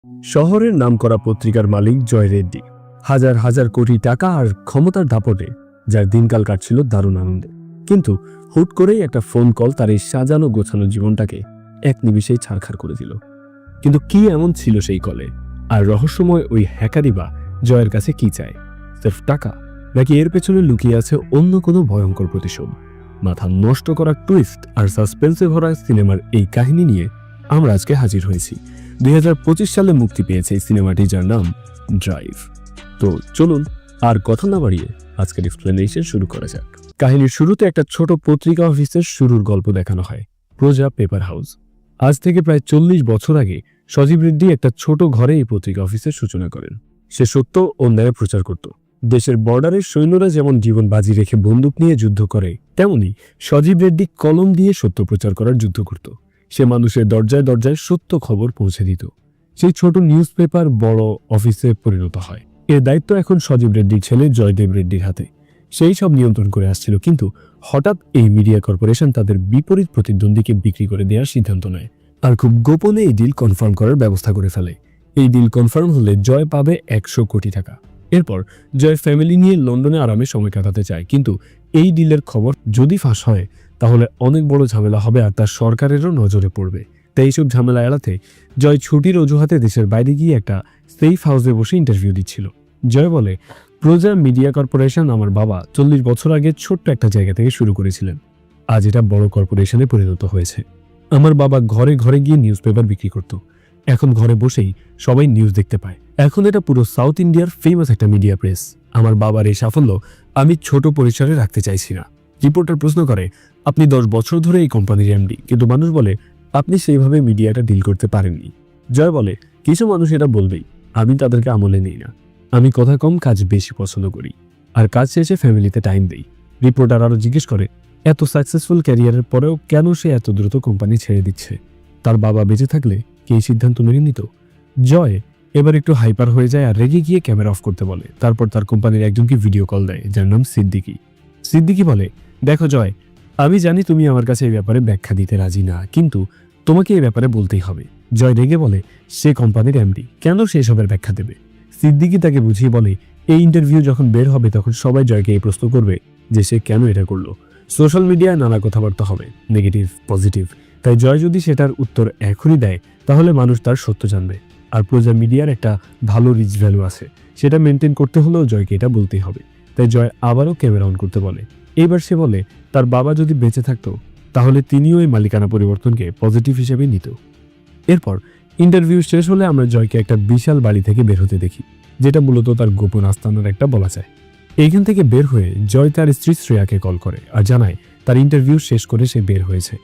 শহরের নামকরা পত্রিকার মালিক জয় রেড্ডি হাজার হাজার কোটি টাকা আর ক্ষমতার দাপটে যার দিনকাল কাটছিল দারুণ আনন্দে। কিন্তু হুট করেই একটা ফোন কল তার এই সাজানো গোছানো জীবনটাকে এক নিমিষেই ছারখার করে দিল। কিন্তু কি এমন ছিল সেই কলে, আর রহস্যময় ওই হ্যাকারই বা জয়ের কাছে কি চায়? সির্ফ টাকা, নাকি এর পেছনে লুকিয়ে আছে অন্য কোনো ভয়ঙ্কর প্রতিশোধ? মাথা নষ্ট করা টুইস্ট আর সাসপেন্সে ভরা সিনেমার এই কাহিনী নিয়ে আমরা আজকে হাজির হয়েছি। 2025 সালে মুক্তি পেয়েছে এই সিনেমাটি, যার নাম ড্রাইভ। তো চলুন আর কথা না বাড়িয়ে আজকের এক্সপ্লেনেশন শুরু করা যাক। কাহিনীর শুরুতে একটা ছোট পত্রিকা অফিসের শুরুর গল্প দেখানো হয়, প্রজা পেপার হাউস। আজ থেকে প্রায় 40 বছর আগে সজীব রেড্ডি একটা ছোট ঘরে এই পত্রিকা অফিসের সূচনা করেন। সে সত্য ও ন্যায় প্রচার করত। দেশের বর্ডারের সৈন্যরা যেমন জীবন বাজি রেখে বন্দুক নিয়ে যুদ্ধ করে, তেমনি সজীব রেড্ডি কলম দিয়ে সত্য প্রচার করার যুদ্ধ করত। সে মানুষের দরজায় দরজায় সত্য খবর পৌঁছে দিত। সেই ছোট নিউজ পেপার বড় অফিসে পরিণত হয়। এর দায়িত্ব এখন সজীব রেড্ডির ছেলে জয়দেব রেড্ডির হাতে। সেই সব নিয়ন্ত্রণ করে আসছিল, কিন্তু হঠাৎ এই মিডিয়া কর্পোরেশন তাদের বিপরীত প্রতিদ্বন্দ্বীকে বিক্রি করে দেওয়ার সিদ্ধান্ত নেয়, আর খুব গোপনে এই ডিল কনফার্ম করার ব্যবস্থা করে ফেলে। এই ডিল কনফার্ম হলে জয় পাবে 100 কোটি টাকা। এরপর জয় ফ্যামিলি নিয়ে লন্ডনে আরামে সময় কাটাতে চায়, কিন্তু এই ডিলের খবর যদি ফাঁস হয় তাহলে অনেক বড় ঝামেলা হবে, আর তার সরকারেরও নজরে পড়বে। তাই এইসব ঝামেলা এড়াতে জয় ছুটির অজুহাতে দেশের বাইরে গিয়ে একটা সেফ হাউসে বসে ইন্টারভিউ দিচ্ছিল। জয় বলে, প্রজা মিডিয়া কর্পোরেশন আমার বাবা 40 বছর আগে ছোট্ট একটা জায়গা থেকে শুরু করেছিলেন। আজ এটা বড় কর্পোরেশনে পরিণত হয়েছে। আমার বাবা ঘরে ঘরে গিয়ে নিউজ পেপার বিক্রি করত, এখন ঘরে বসেই সবাই নিউজ দেখতে পায়। এখন এটা পুরো সাউথ ইন্ডিয়ার ফেমাস একটা মিডিয়া প্রেস। আমার বাবার এই সাফল্য আমি ছোট পরিসরে রাখতে চাইছি না। রিপোর্টার প্রশ্ন করে, আপনি 10 বছর ধরে এই কোম্পানির এমডি, কিন্তু মানুষ বলে আপনি সেইভাবে মিডিয়াটা ডিল করতে পারেননি। জয় বলে, কিছু মানুষ এটা বলবেই, আমি তাদেরকে আমলে নেই না। আমি কথা কম, কাজ বেশি পছন্দ করি, আর কাজ শেষে ফ্যামিলিতে টাইম দেই। রিপোর্টার আরও জিজ্ঞেস করে, এত সাকসেসফুল ক্যারিয়ারের পরেও কেন সে এত দ্রুত কোম্পানি ছেড়ে দিচ্ছে? তার বাবা বেঁচে থাকলে কি এই সিদ্ধান্ত মেনে নিত? জয় এবার একটু হাইপার হয়ে যায় আর রেগে গিয়ে ক্যামেরা অফ করতে বলে। তারপর তার কোম্পানির একজনকে ভিডিও কল দেয়, যার নাম সিদ্দিকি। সিদ্দিকি বলে, দেখো জয়, আমি জানি তুমি আমার কাছে এই ব্যাপারে ব্যাখ্যা দিতে রাজি না, কিন্তু তোমাকে এই ব্যাপারে বলতেই হবে। জয় রেগে বলে, সে কোম্পানির এমডি, কেন সে এসবের ব্যাখ্যা দেবে? সিদ্দিকি তাকে বুঝিয়ে বলে, এই ইন্টারভিউ যখন বের হবে তখন সবাই জয়কে এই প্রশ্ন করবে যে সে কেন এটা করলো। সোশ্যাল মিডিয়ায় নানা কথাবার্তা হবে, নেগেটিভ পজিটিভ। তাই জয় যদি সেটার উত্তর এখনই দেয় তাহলে মানুষ তার সত্য জানবে। আর প্রজা মিডিয়ার একটা ভালো রিচ ভ্যালু আছে, সেটা মেনটেন করতে হলেও জয়কে এটা বলতেই হবে। তাই জয় আবারও ক্যামেরা অন করতে বলে। এইবার সে বলে, তার বাবা যদি বেঁচে থাকতো তাহলে তিনিও এই মালিকানা পরিবর্তনকে পজিটিভ হিসেবে নিত। এরপর ইন্টারভিউ শেষ হলে আমরা জয়কে একটা বিশাল বাড়ি থেকে বের হতে দেখি, যেটা মূলত তার গোপন আস্তানার একটা বলা যায়। এইখান থেকে বের হয়ে জয় তার স্ত্রী শ্রেয়াকে কল করে আর জানায় তার ইন্টারভিউ শেষ করে সে বের হয়েছে।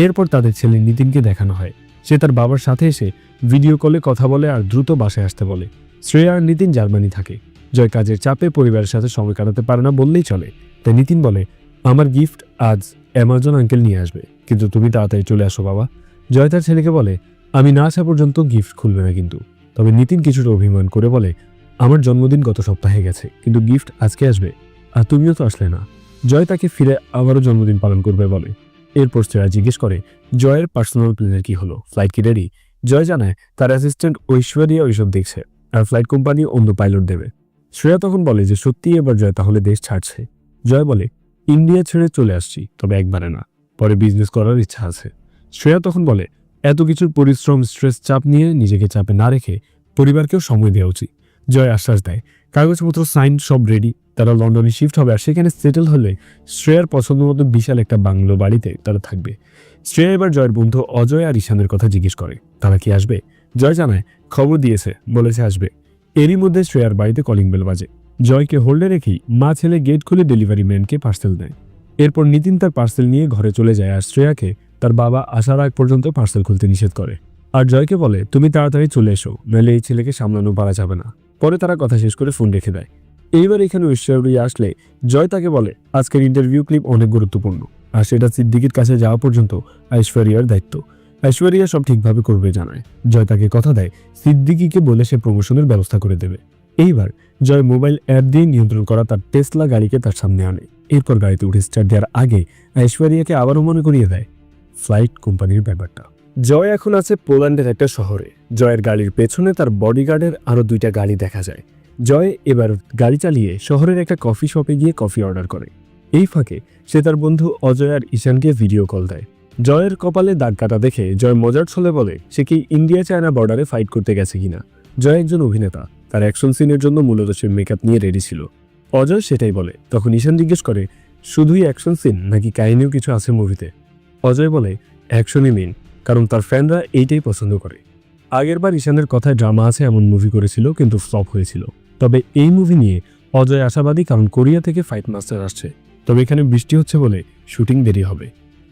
এরপর তাদের ছেলে নিতিনকে দেখানো হয়। সে তার বাবার সাথে এসে ভিডিও কলে কথা বলে আর দ্রুত বাসায় আসতে বলে। শ্রেয়া আর নিতিন জার্মানি থাকে। জয় কাজের চাপে পরিবারের সাথে সময় কাটাতে পারে না বললেই চলে। তাই নিতিন বলে, আমার গিফট আজ অ্যামাজন আঙ্কেল নিয়ে আসবে, কিন্তু তুমি তাড়াতাড়ি চলে আসো বাবা। জয় তার ছেলেকে বলে, আমি না আসা পর্যন্ত গিফট খুলবে না কিন্তু। তবে নিতিন কিছুটা অভিমান করে বলে, আমার জন্মদিন গত সপ্তাহে গেছে, কিন্তু গিফট আজকে আসবে, আর তুমিও তো আসলে না। জয় তাকে ফিরে আবারও জন্মদিন পালন করবে বলে। এরপর শ্রেয়া জিজ্ঞেস করে, জয়ের পার্সোনাল প্লেনের কি হলো, ফ্লাইট কি রেডি? জয় জানায় তার অ্যাসিস্ট্যান্ট ঐশ্বরিয়া ওইসব দেখছে, আর ফ্লাইট কোম্পানি অন্য পাইলট দেবে। শ্রেয়া তখন বলে যে সত্যি এবার জয় তাহলে দেশ ছাড়ছে। জয় বলে, ইন্ডিয়া ছেড়ে চলে আসছি, তবে একবারে না, পরে বিজনেস করার ইচ্ছা আছে। শ্রেয়া তখন বলে, এত কিছুর পরিশ্রম স্ট্রেস চাপ নিয়ে নিজেকে চাপে না রেখে পরিবারকেও সময় দেওয়া উচিত। জয় আশ্বাস দেয়, কাগজপত্র সাইন সব রেডি, তারা লন্ডনে শিফট হবে, আর সেখানে সেটেল হলে শ্রেয়ার পছন্দ মতো বিশাল একটা বাংলো বাড়িতে তারা থাকবে। শ্রেয়া এবার জয়ের বন্ধু অজয় আর ঈশানের কথা জিজ্ঞেস করে, তারা কি আসবে? জয় জানায়, খবর দিয়েছে, বলেছে আসবে। এরই মধ্যে শ্রেয়ার বাড়িতে কলিং বেল বাজে। জয়কে হোল্ডে রেখেই মা ছেলে গেট খুলে ডেলিভারি ম্যানকে পার্সেল দেয়। এরপর নিতিন তার পার্সেল নিয়ে ঘরে চলে যায়, আর শ্রেয়াকে তার বাবা আসার আগ পর্যন্ত পার্সেল খুলতে নিষেধ করে। আর জয়কে বলে, তুমি তাড়াতাড়ি চলে এসো, নাহলে এই ছেলেকে সামলানো পারা যাবে না। পরে তারা কথা শেষ করে ফোন রেখে দেয়। এইবার এখানে ঐশ্বরিয়া আসলে জয় তাকে বলে, আজকের ইন্টারভিউ ক্লিপ অনেক গুরুত্বপূর্ণ, আর সেটা সিদ্দিকির কাছে যাওয়া পর্যন্ত ঐশ্বরিয়ার দায়িত্ব। ঐশ্বরিয়া সব ঠিকভাবে করবে জানায়। জয় তাকে কথা দেয় সিদ্দিকিকে বলে সে প্রমোশনের ব্যবস্থা করে দেবে। এইবার জয় মোবাইল অ্যাপ দিয়ে নিয়ন্ত্রণ করা তার টেসলা গাড়িকে তার সামনে আনে। এরপর গাড়িতে উঠে স্টার্ট দেওয়ার আগে ঐশ্বরিয়াকে আবারও মনে করিয়ে দেয় ফ্লাইট কোম্পানির ব্যাপারটা। জয় এখন আছে পোল্যান্ডের একটা শহরে। জয়ের গাড়ির পেছনে তার বডিগার্ডের আরও 2টা গাড়ি দেখা যায়। জয় এবার গাড়ি চালিয়ে শহরের একটা কফি শপে গিয়ে কফি অর্ডার করে। এই ফাঁকে সে তার বন্ধু অজয় আর ঈশানকে ভিডিও কল দেয়। জয়ের কপালে দাগ কাটা দেখে জয় মজার ছলে বলে সে কি ইন্ডিয়া চায়না বর্ডারে ফাইট করতে গেছে কিনা। জয় একজন অভিনেতা, তার অ্যাকশন সিনের জন্য মূলত সে মেকআপ নিয়ে রেডি ছিল। অজয় সেটাই বলে। তখন ঈশান জিজ্ঞেস করে শুধুই অ্যাকশন সিন নাকি কাহিনীও কিছু আছে মুভিতে। অজয় বলে অ্যাকশনই মেইন, কারণ তার ফ্যানরা এইটাই পছন্দ করে। আগেরবার ঈশানের কথায় ড্রামা আছে এমন মুভি করেছিল, কিন্তু ফ্লপ হয়েছিল। তবে এই মুভি নিয়ে অজয় আশাবাদী, কারণ কোরিয়া থেকে ফাইট মাস্টার আসছে। তবে এখানে বৃষ্টি হচ্ছে বলে শুটিং দেরি হবে।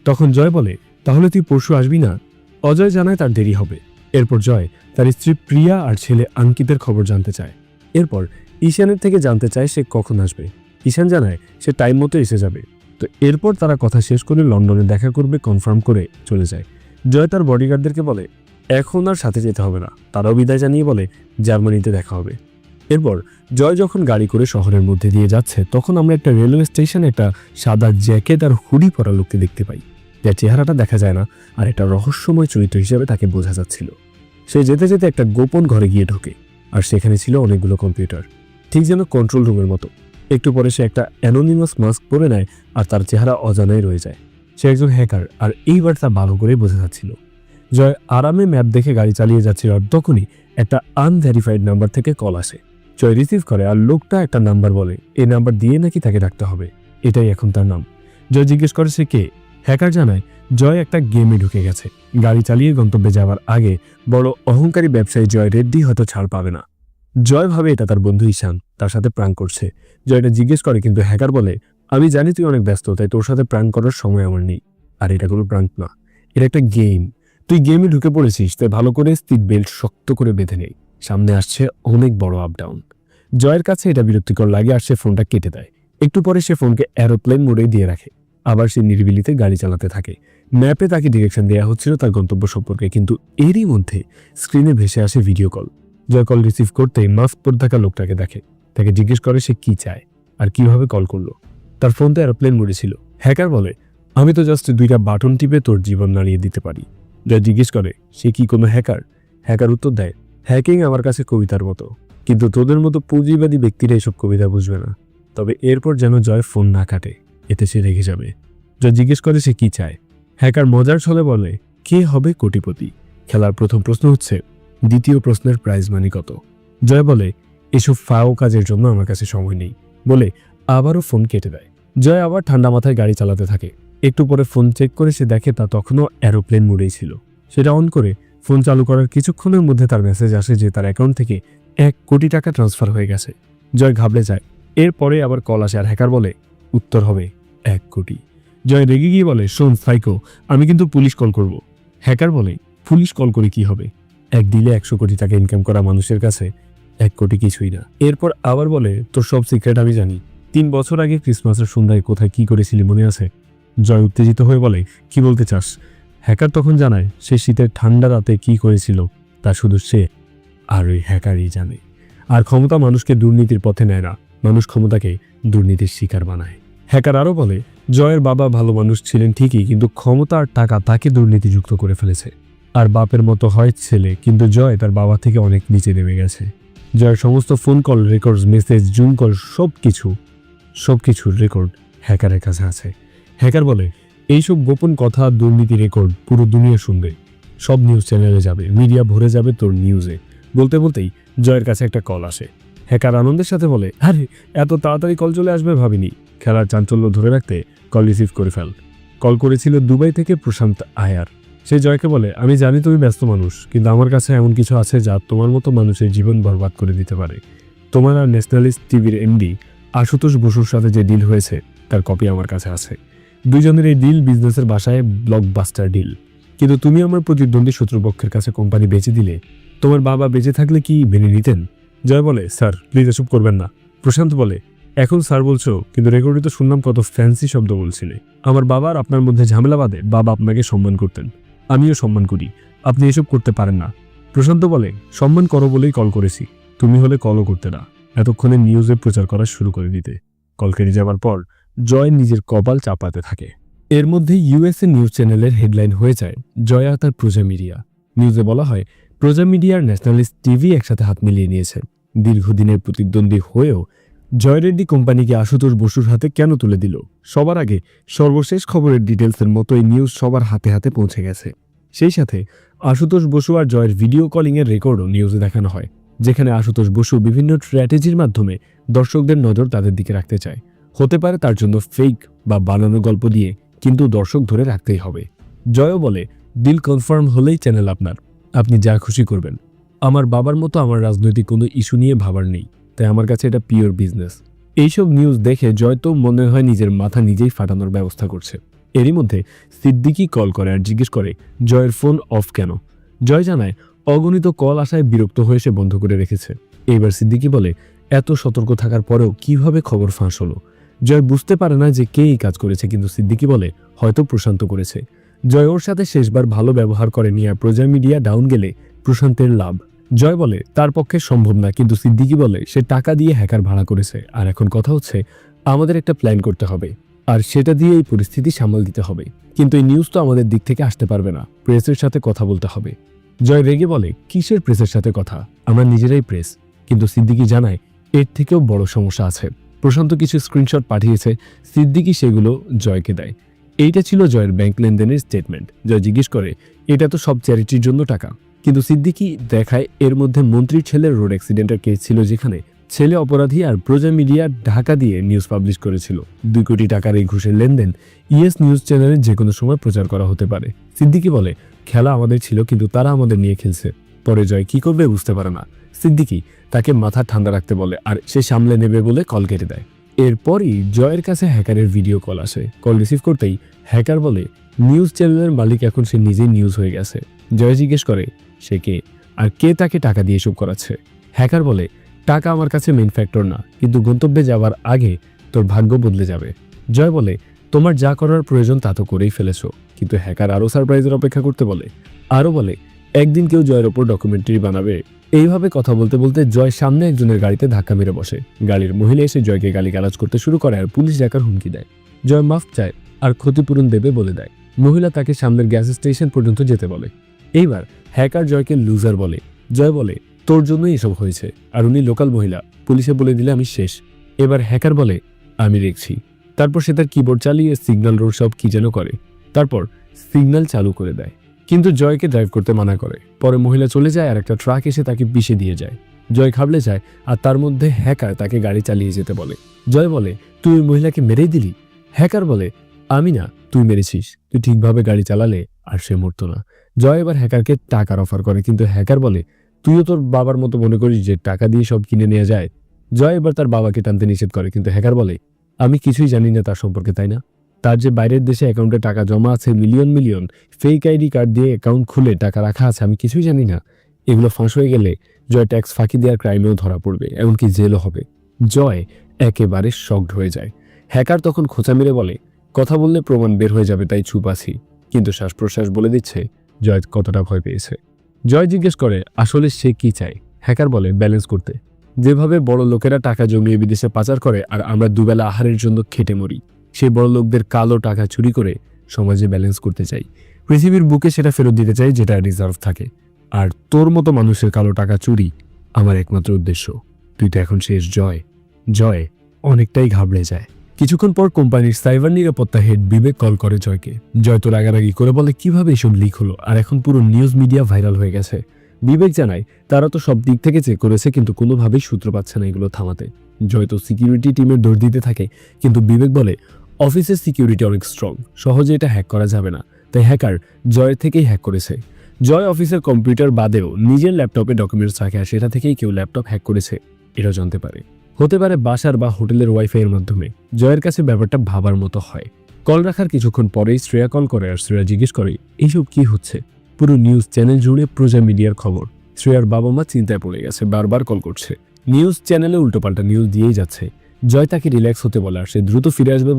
তখন জয় বলে তাহলে তুই পরশু আসবি না? অজয় জানায় তার দেরি হবে। এরপর জয় তার স্ত্রী প্রিয়া আর ছেলে আঙ্কিতের খবর জানতে চায়। এরপর ঈশানের থেকে জানতে চায় সে কখন আসবে। ঈশান জানায় সে টাইম মতো এসে যাবে। তো এরপর তারা কথা শেষ করে লন্ডনে দেখা করবে কনফার্ম করে চলে যায়। জয় তার বডিগার্ডদেরকে বলে এখন আর সাথে যেতে হবে না। তারাও বিদায় জানিয়ে বলে জার্মানিতে দেখা হবে। এরপর জয় যখন গাড়ি করে শহরের মধ্যে দিয়ে যাচ্ছে, তখন আমরা একটা রেলওয়ে স্টেশনে একটা সাদা জ্যাকেট আর হুডি পরা লোককে দেখতে পাই, যার চেহারাটা দেখা যায় না, আর একটা রহস্যময় চরিত্র হিসেবে তাকে বোঝা যাচ্ছিল। সে যেতে যেতে একটা গোপন ঘরে গিয়ে ঢোকে, আর সেখানে ছিল অনেকগুলো কম্পিউটার, ঠিক যেন কন্ট্রোল রুমের মতো। একটু পরে সে একটা অ্যানোনিমাস মাস্ক পরে নেয়, আর তার চেহারা অজানাই রয়ে যায়। সে একজন হ্যাকার, আর এইবার তা ভালো করেই বোঝা যাচ্ছিল। জয় আরামে ম্যাপ দেখে গাড়ি চালিয়ে যাচ্ছিল, আর তখনই একটা আনভেরিফাইড নাম্বার থেকে কল আসে। জয় রিসিভ করে, আর লোকটা একটা নাম্বার বলে এই নাম্বার দিয়ে নাকি তাকে ডাকতে হবে, এটাই এখন তার নাম। জয় জিজ্ঞেস করে সে কে। হ্যাকার জানায় জয় একটা গেমে ঢুকে গেছে। গাড়ি চালিয়ে গন্তব্যে যাওয়ার আগে বড় অহংকারী ব্যবসায়ী জয় রেড্ডি হয়তো ছাড় পাবে না। জয় ভাবে এটা তার বন্ধু ঈশান তার সাথে প্র্যাঙ্ক করছে। জয় এটা জিজ্ঞেস করে, কিন্তু হ্যাকার বলে আমি জানি তুই অনেক ব্যস্ত, তাই তোর সাথে প্র্যাঙ্ক করার সময় আমার নেই। আর এটা কোনো প্র্যাঙ্ক না, এটা একটা গেম। তুই গেমে ঢুকে পড়েছিস, তাই ভালো করে সিট বেল্ট শক্ত করে বেঁধে নেই, সামনে আসছে অনেক বড় আপ ডাউন। জয়ের কাছে এটা বিরক্তিকর লাগে, আর সে ফোনটা কেটে দেয়। একটু পরে সে ফোনকে এরোপ্লেন মোডে দিয়ে রাখে। আবার সে নিরিবিলিতে গাড়ি চালাতে থাকে। ম্যাপে তাকে ডিরেকশন দেওয়া হচ্ছিল তার গন্তব্য সম্পর্কে, কিন্তু এরই মধ্যে স্ক্রিনে ভেসে আসে ভিডিও কল। জয় কল রিসিভ করতেই মাস্ক পরে থাকা লোকটাকে দেখে। তাকে জিজ্ঞেস করে সে কি চায় আর কিভাবে কল করলো। তার ফোন তো এরোপ্লেন মোডে ছিল। হ্যাকার বলে আমি তো জাস্ট 2টা বাটন টিপে তোর জীবন নাড়িয়ে দিতে পারি। জয় জিজ্ঞেস করে সে কি কোনো হ্যাকার। হ্যাকার উত্তর দেয় হ্যাকিং আমার কাছে কবিতার মতো, কিন্তু তোদের মতো পুঁজিবাদী ব্যক্তিরা এসব কবিতা বুঝবে না। তবে এরপর যেন জয় ফোন না কাটে, এতে সে রেগে যাবে। জয় জিজ্ঞেস করে সে কি চায়। হ্যাকার মজার ছলে বলে কে হবে কোটিপতি। খেলার প্রথম প্রশ্ন হচ্ছে দ্বিতীয় প্রশ্নের প্রাইজ মানি কত। জয় বলে এসব ফাও কাজের জন্য আমার কাছে সময় নেই বলে আবারও ফোন কেটে দেয়। জয় আবার ঠান্ডা মাথায় গাড়ি চালাতে থাকে। একটু পরে ফোন চেক করে সে দেখে তা তখনও এরোপ্লেন মোডেই ছিল। সেটা অন করে ফোন চালু করার কিছুক্ষণের মধ্যে তার মেসেজ আসে যে তার অ্যাকাউন্ট থেকে 1 কোটি টাকা ট্রান্সফার হয়ে গেছে। জয় ঘাবড়ে যায়। এরপরে আবার কল আসে, আর হ্যাকার বলে উত্তর হবে 1 কোটি। জয় রেগে গিয়ে বলে শোন সাইকো, আমি কিন্তু পুলিশ কল করব। হ্যাকার বলে পুলিশ কল করে কি হবে, এক দিলে 100 কোটি টাকা ইনকাম করা মানুষের কাছে 1 কোটি কিছুই না। এরপর আবার বলে তোর সব সিক্রেট আমি জানি। 3 বছর আগে ক্রিসমাসের সন্ধ্যায় কোথায় কি করেছিলি মনে আছে? জয় উত্তেজিত হয়ে বলে কি বলতে চাস? হ্যাকার তখন জানায় সে শীতের ঠান্ডা রাতে কি করেছিল তা শুধু সে আর ওই হ্যাকারই জানে। আর ক্ষমতা মানুষকে দুর্নীতির পথে নেয় না, মানুষ ক্ষমতাকে দুর্নীতির শিকার বানায়। হ্যাকার আরও বলে জয়ের বাবা ভালো মানুষ ছিলেন ঠিকই, কিন্তু ক্ষমতা আর টাকা তাকে দুর্নীতিযুক্ত করে ফেলেছে। আর বাপের মতো হয় ছেলে, কিন্তু জয় তার বাবা থেকে অনেক নিচে নেমে গেছে। জয়ের সমস্ত phone call records, message, zoom call সবকিছুর রেকর্ড হ্যাকারের কাছে আছে। হ্যাকার বলে এইসব গোপন কথা, দুর্নীতি রেকর্ড পুরো দুনিয়া শুনবে, সব নিউজ চ্যানেলে যাবে, মিডিয়া ভরে যাবে তোর নিউজে। বলতে বলতেই জয়ের কাছে একটা কল আসে। হ্যাকার আনন্দের সাথে বলে আরে এত তাড়াতাড়ি কল চলে আসবে ভাবিনি। খেলার চাঞ্চল্য ধরে রাখতে কল রিসিভ করে ফেল। কল করেছিল দুবাই থেকে প্রশান্ত আয়ার। সে জয়কে বলে আমি জানি তুমি ব্যস্ত মানুষ, কিন্তু আমার কাছে এমন কিছু আছে যা তোমার মতো মানুষের জীবন বরবাদ করে দিতে পারে। তোমার আর ন্যাশনালিস্ট টিভির এমডি আশুতোষ বসুর সাথে যে ডিল হয়েছে তার কপি আমার কাছে আছে। দুইজনের এই ডিল বিজনেসের বাসায় ব্লকবাস্টার ডিল। কিন্তু তুমি আমার প্রতিদ্বন্দ্বী শত্রুপক্ষের কাছে কোম্পানি বেচে দিলে তোমার বাবা বেঁচে থাকলে কি মেনে নিতেন? জয় বলে স্যার প্লিজ এসব করবেন না। প্রশান্ত বলে এখন স্যার বলছো, কিন্তু রেকর্ডে তো শুনলাম কত ফ্যান্সি শব্দ বলছিলে। আমার বাবার আপনার মধ্যে ঝামেলা বাদে বাবা আপনাকে সম্মান করতেন, আমিও সম্মান করি, আপনি এসব করতে পারেন না। প্রশান্ত বলে সম্মান করো বলেই কল করেছি, তুমি হলে কলও করতে না, এতক্ষণে নিউজে প্রচার করা শুরু করে দিতে। কল কেটে যাওয়ার পর জয় নিজের কপাল চাপাতে থাকে। এর মধ্যে ইউএসএ নিউজ চ্যানেলের হেডলাইন হয়ে যায় জয়া তার প্রজা মিডিয়া। নিউজে বলা হয় প্রজা মিডিয়ার ন্যাশনালিস্ট টিভি একসাথে হাত মিলিয়ে নিয়েছে। দীর্ঘদিনের প্রতিদ্বন্দ্বী হয়েও জয় রেড্ডি কোম্পানিকে আশুতোষ বসুর হাতে কেন তুলে দিল? সবার আগে সর্বশেষ খবরের ডিটেলসের মতো এই নিউজ সবার হাতে হাতে পৌঁছে গেছে। সেই সাথে আশুতোষ বসু আর জয়ের ভিডিও কলিংয়ের রেকর্ডও নিউজে দেখানো হয়, যেখানে আশুতোষ বসু বিভিন্ন স্ট্র্যাটেজির মাধ্যমে দর্শকদের নজর তাদের দিকে রাখতে চায়। হতে পারে তার জন্য ফেক বা বানানো গল্প দিয়ে, কিন্তু দর্শক ধরে রাখতেই হবে। জয়ও বলে, ডিল কনফার্ম হলেই চ্যানেল আপনার, আপনি যা খুশি করবেন। আমার বাবার মতো আমার রাজনৈতিক কোনো ইস্যু নিয়ে ভাবার নেই, তাই আমার কাছে এটা পিওর বিজনেস। এইসব নিউজ দেখে জয় তো মনে হয় নিজের মাথা নিজেই ফাটানোর ব্যবস্থা করছে। এরই মধ্যে সিদ্দিকি কল করে আর জিজ্ঞেস করে জয়ের ফোন অফ কেন। জয় জানায় অগণিত কল আসায় বিরক্ত হয়ে সে বন্ধ করে রেখেছে। এইবার সিদ্দিকি বলে, এত সতর্ক থাকার পরেও কিভাবে খবর ফাঁস হলো? জয় বুঝতে পারে না যে কে এই কাজ করেছে, কিন্তু সিদ্দিকি বলে হয়তো প্রশান্ত করেছে। জয় ওর সাথে শেষবার ভালো ব্যবহার করেনি আর প্রজা মিডিয়া ডাউন গেলে প্রশান্তের লাভ। জয় বলে তার পক্ষে সম্ভব না, কিন্তু সিদ্দিকি বলে সে টাকা দিয়ে হ্যাকার ভাড়া করেছে, আর এখন কথা হচ্ছে আমাদের একটা প্ল্যান করতে হবে, আর সেটা দিয়ে এই পরিস্থিতি সামাল দিতে হবে। কিন্তু এই নিউজ তো আমাদের দিক থেকে আসতে পারবে না, প্রেসের সাথে কথা বলতে হবে। জয় রেগে বলে, কিসের প্রেসের সাথে কথা? আমরা নিজেরাই প্রেস। কিন্তু সিদ্দিকি জানায় এর থেকেও বড় সমস্যা আছে। প্রশান্ত কিছু স্ক্রিনশট পাঠিয়েছে, সিদ্দিকি সেগুলো জয়কে দেয়। এইটা ছিল জয়ের ব্যাংক লেনদেনের স্টেটমেন্ট। জয় জিজ্ঞেস করে, এটা তো সব চ্যারিটির জন্য টাকা। কিন্তু সিদ্দিকি দেখায় এর মধ্যে মন্ত্রীর ছেলের রোড অ্যাক্সিডেন্টের কেস ছিল, যেখানে ছেলে অপরাধী আর প্রজা মিডিয়া ঢাকা দিয়ে নিউজ পাবলিশ করেছিল। 2 কোটি টাকার এই ঘুষের লেনদেন ইয়েস নিউজ চ্যানেলে যে কোনো সময় প্রচার করা হতে পারে। সিদ্দিকি বলে, খেলা আমাদের ছিল, কিন্তু তারা আমাদের নিয়ে খেলছে। পরে জয় কি করবে বুঝতে পারে না। সিদ্দিকি তাকে মাথা ঠান্ডা রাখতে বলে আর সে সামলে নেবে বলে কল কেটে দেয়। এরপরই জয়ের কাছে হ্যাকারের ভিডিও কল আসে। কল রিসিভ করতেই হ্যাকার বলে, নিউজ চ্যানেলের মালিক এখন সে নিজেই নিউজ হয়ে গেছে। জয় জিজ্ঞেস করে সে কে, আর কে তাকে টাকা দিয়ে এসব করাচ্ছে। হ্যাকার বলে, টাকা আমার কাছে মেইন ফ্যাক্টর না, কিন্তু গন্তব্যে যাওয়ার আগে তোর ভাগ্য বদলে যাবে। জয় বলে, তোমার যা করার প্রয়োজন তা তো করেই ফেলেছো। কিন্তু হ্যাকার আরও সারপ্রাইজের অপেক্ষা করতে বলে। আরও বলে, একদিন কেউ জয়ের ওপর ডকুমেন্টারি বানাবে। এইভাবে কথা বলতে বলতে জয় সামনে একজনের গাড়িতে ধাক্কা মেরে বসে। গাড়ির মহিলা এসে জয়কে গালিগালাজ করতে শুরু করে আর পুলিশ ডাকার হুমকি দেয়। জয় মাফ চায় আর ক্ষতিপূরণ দেবে বলে দেয়। মহিলা তাকে সামনের গ্যাস স্টেশন পর্যন্ত যেতে বলে। এইবার হ্যাকার জয়কে লুজার বলে। জয় বলে, তোর জন্যই এসব হয়েছে, আর উনি লোকাল মহিলা, পুলিশে বলে দিলে আমি শেষ। এবার হ্যাকার বলে, আমি দেখছি। তারপর সে তার কিবোর্ড চালিয়ে সিগন্যাল রোড সব কি যেন করে, তারপর সিগন্যাল চালু করে দেয়। কিন্তু জয়কে ড্রাইভ করতে মানা করে। পরে মহিলা চলে যায় আর একটা ট্রাক এসে তাকে পিষে দিয়ে যায়। জয় ঘাবড়ে যায় আর তার মধ্যে হ্যাকার তাকে গাড়ি চালিয়ে যেতে বলে। জয় বলে, তুই ওই মহিলাকে মেরেই দিলি? হ্যাকার বলে, আমি না, তুই মেরেছিস। তুই ঠিকভাবে গাড়ি চালালে আর সে মরতো না। জয় এবার হ্যাকারকে টাকার অফার করে, কিন্তু হ্যাকার বলে, তুইও তোর বাবার মতো মনে করিস যে টাকা দিয়ে সব কিনে নেওয়া যায়? জয় এবার তার বাবাকে টানতে নিষেধ করে, কিন্তু হ্যাকার বলে, আমি কিছুই জানি না তার সম্পর্কে, তাই না? তার যে বাইরের দেশে অ্যাকাউন্টে টাকা জমা আছে, million million fake ID card দিয়ে অ্যাকাউন্ট খুলে টাকা রাখা আছে, আমি কিছুই জানি না। এগুলো ফাঁস হয়ে গেলে জয় ট্যাক্স ফাঁকি দেওয়ার ক্রাইমেও ধরা পড়বে, এমনকি জেলও হবে। জয় একেবারে শকড হয়ে যায়। হ্যাকার তখন খোঁচা মেরে বলে, কথা বললে প্রমাণ বের হয়ে যাবে, তাই চুপ আছি। কিন্তু শ্বাস প্রশ্বাস বলে দিচ্ছে জয় কতটা ভয় পেয়েছে। জয় জিজ্ঞেস করে আসলে সে কি চায়। হ্যাকার বলে, ব্যালেন্স করতে। যেভাবে বড় লোকেরা টাকা জমিয়ে বিদেশে পাচার করে আর আমরা দুবেলা আহারের জন্য খেটে মরি, সেই বড় লোকদের কালো টাকা চুরি করে সমাজে ব্যালেন্স করতে চাই। পৃথিবীর বুকে সেটা ফেরত দিতে চাই যেটা রিজার্ভ থাকে। আর তোর মতো মানুষের কালো টাকা চুরি আমার একমাত্র উদ্দেশ্য। তুই তো এখন শেষ। জয় জয় অনেকটাই ঘাবড়ে যায়। কিছুক্ষণ পর কোম্পানির সাইবার নিরাপত্তা হেড বিবেক কল করে জয়কে। জয় তো রাগারাগি করে বলে, কিভাবে এসব লিক হলো, আর এখন পুরো নিউজ মিডিয়া ভাইরাল হয়ে গেছে। বিবেক জানায় তারা তো সব দিক থেকে চেক করেছে, কিন্তু কোনোভাবেই সূত্র পাচ্ছে না এগুলো থামাতে। জয় তো সিকিউরিটি টিমের দৌড় দিতে থাকে, কিন্তু বিবেক বলে অফিসের সিকিউরিটি অনেক স্ট্রং, সহজে এটা হ্যাক করা যাবে না। তাই হ্যাকার জয়ের থেকেই হ্যাক করেছে। জয় অফিসের কম্পিউটার বাদেও নিজের ল্যাপটপে ডকুমেন্টস রাখে, আর সেটা থেকেই কেউ ল্যাপটপ হ্যাক করেছে এটাও জানতে পারে। হতে পারে বাসার বা হোটেলের ওয়াইফাই এর মাধ্যমে। জয়ের কাছে ব্যাপারটা ভাবার মতো হয়। কল রাখার কিছুক্ষণ পরেই শ্রেয়া কল করে আর শ্রেয়া জিজ্ঞেস করে, এইসব কি হচ্ছে? পুরো নিউজ চ্যানেল জুড়ে প্রজা মিডিয়ার খবর। শ্রেয়ার বাবা মা চিন্তায় পড়ে গেছে, বারবার কল করছে। নিউজ চ্যানেলে উল্টোপাল্টা নিউজ দিয়েই যাচ্ছে। জয় তাকে রিল্যাক্স হতে বলে আর সে দ্রুত ফিরে আসবে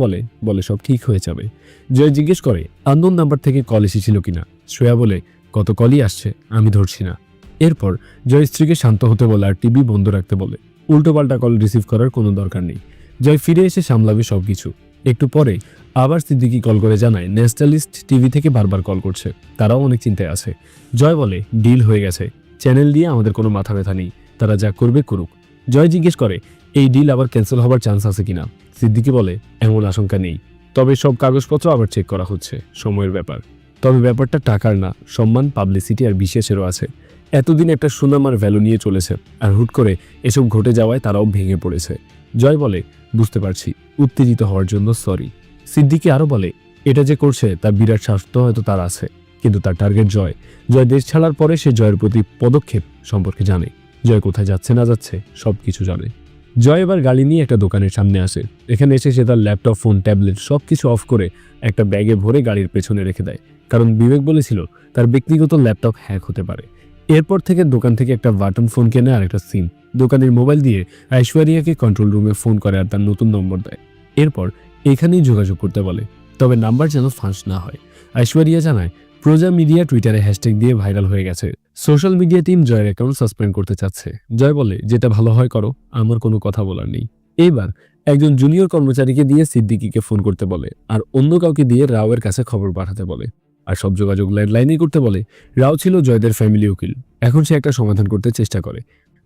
বলে সব ঠিক হয়ে যাবে। জয় জিজ্ঞেস করে আননোন নাম্বার থেকে কল এসেছিল কিনা। শ্রেয়া বলে, কত কলই আসছে, আমি ধরছি না। এরপর জয় স্ত্রীকে শান্ত হতে বলে আর টিভি বন্ধ রাখতে বলে। উল্টোপাল্টা কল রিসিভ করার কোনো দরকার নেই। জয় ফিরে এসে সামলাবে সবকিছু। একটু পরে আবার সিদ্দিকি কল করে জানায় ন্যাশনালিস্ট টিভি থেকে বারবার কল করছে, তারাও অনেক চিন্তায় আছে। জয় বলে ডিল হয়ে গেছে, চ্যানেল দিয়ে আমাদের কোনো মাথা ব্যথা নেই, তারা যা করবে করুক। জয় জিজ্ঞেস করে এই ডিল আবার ক্যান্সেল হবার চান্স আছে কিনা। সিদ্দিকি বলে এমন আশঙ্কা নেই, তবে সব কাগজপত্র আবার চেক করা হচ্ছে, সময়ের ব্যাপার। তবে ব্যাপারটা টাকার না, সম্মান, পাবলিসিটি আর বিশেষেরও আছে। এতদিন একটা সুনাম আর ভ্যালু নিয়ে চলেছে, আর হুট করে এসব ঘটে যাওয়ায় তারাও ভেঙে পড়েছে। জয় বলে বুঝতে পারছি, উত্তেজিত হওয়ার জন্য সরি। সিদ্দিকি আরও বলে এটা যে করছে তার বিরাট স্বার্থ হয়তো তার আছে, কিন্তু তার টার্গেট জয়। জয় দেশ ছাড়ার পরে সে জয়ের প্রতি পদক্ষেপ সম্পর্কে জানে, জয় কোথায় যাচ্ছে না যাচ্ছে সব কিছু জানে। জয় এবার গাড়ি নিয়ে একটা দোকানের সামনে আসে। এখানে এসে সে তার ল্যাপটপ, ফোন, ট্যাবলেট সব কিছু অফ করে একটা ব্যাগে ভরে গাড়ির পেছনে রেখে দেয়, কারণ বিবেক বলেছিল তার ব্যক্তিগত ল্যাপটপ হ্যাক হতে পারে। এরপর থেকে দোকান থেকে একটা বাটন ফোন কেনে আর একটা সিম দোকানের মোবাইল দিয়ে ঐশ্বরিয়াকে কন্ট্রোল রুমে ফোন করে আর তার নতুন নম্বর দেয়। এরপর এখানেই যোগাযোগ করতে বলে, তবে নাম্বার যেন ফাঁস না হয়। ঐশ্বরিয়া জানায় প্রজা মিডিয়া টুইটারে হ্যাশট্যাগ দিয়ে ভাইরাল হয়ে গেছে, সোশ্যাল মিডিয়া টিম জয়ের অ্যাকাউন্ট সাসপেন্ড করতে চাচ্ছে। জয় বলে যেটা ভালো হয় করো, আমার কোনো কথা বলার নেই। এইবার একজন জুনিয়র কর্মচারীকে দিয়ে সিদ্দিকিকে ফোন করতে বলে আর অন্য কাউকে দিয়ে রাওয়ের কাছে খবর পাঠাতে বলে, আর সব যোগাযোগ ল্যান্ডলাইনেই করতে বলে। রাও ছিল জয়দের ফ্যামিলি উকিল, এখন সে একটা সমাধান করতে চেষ্টা করে।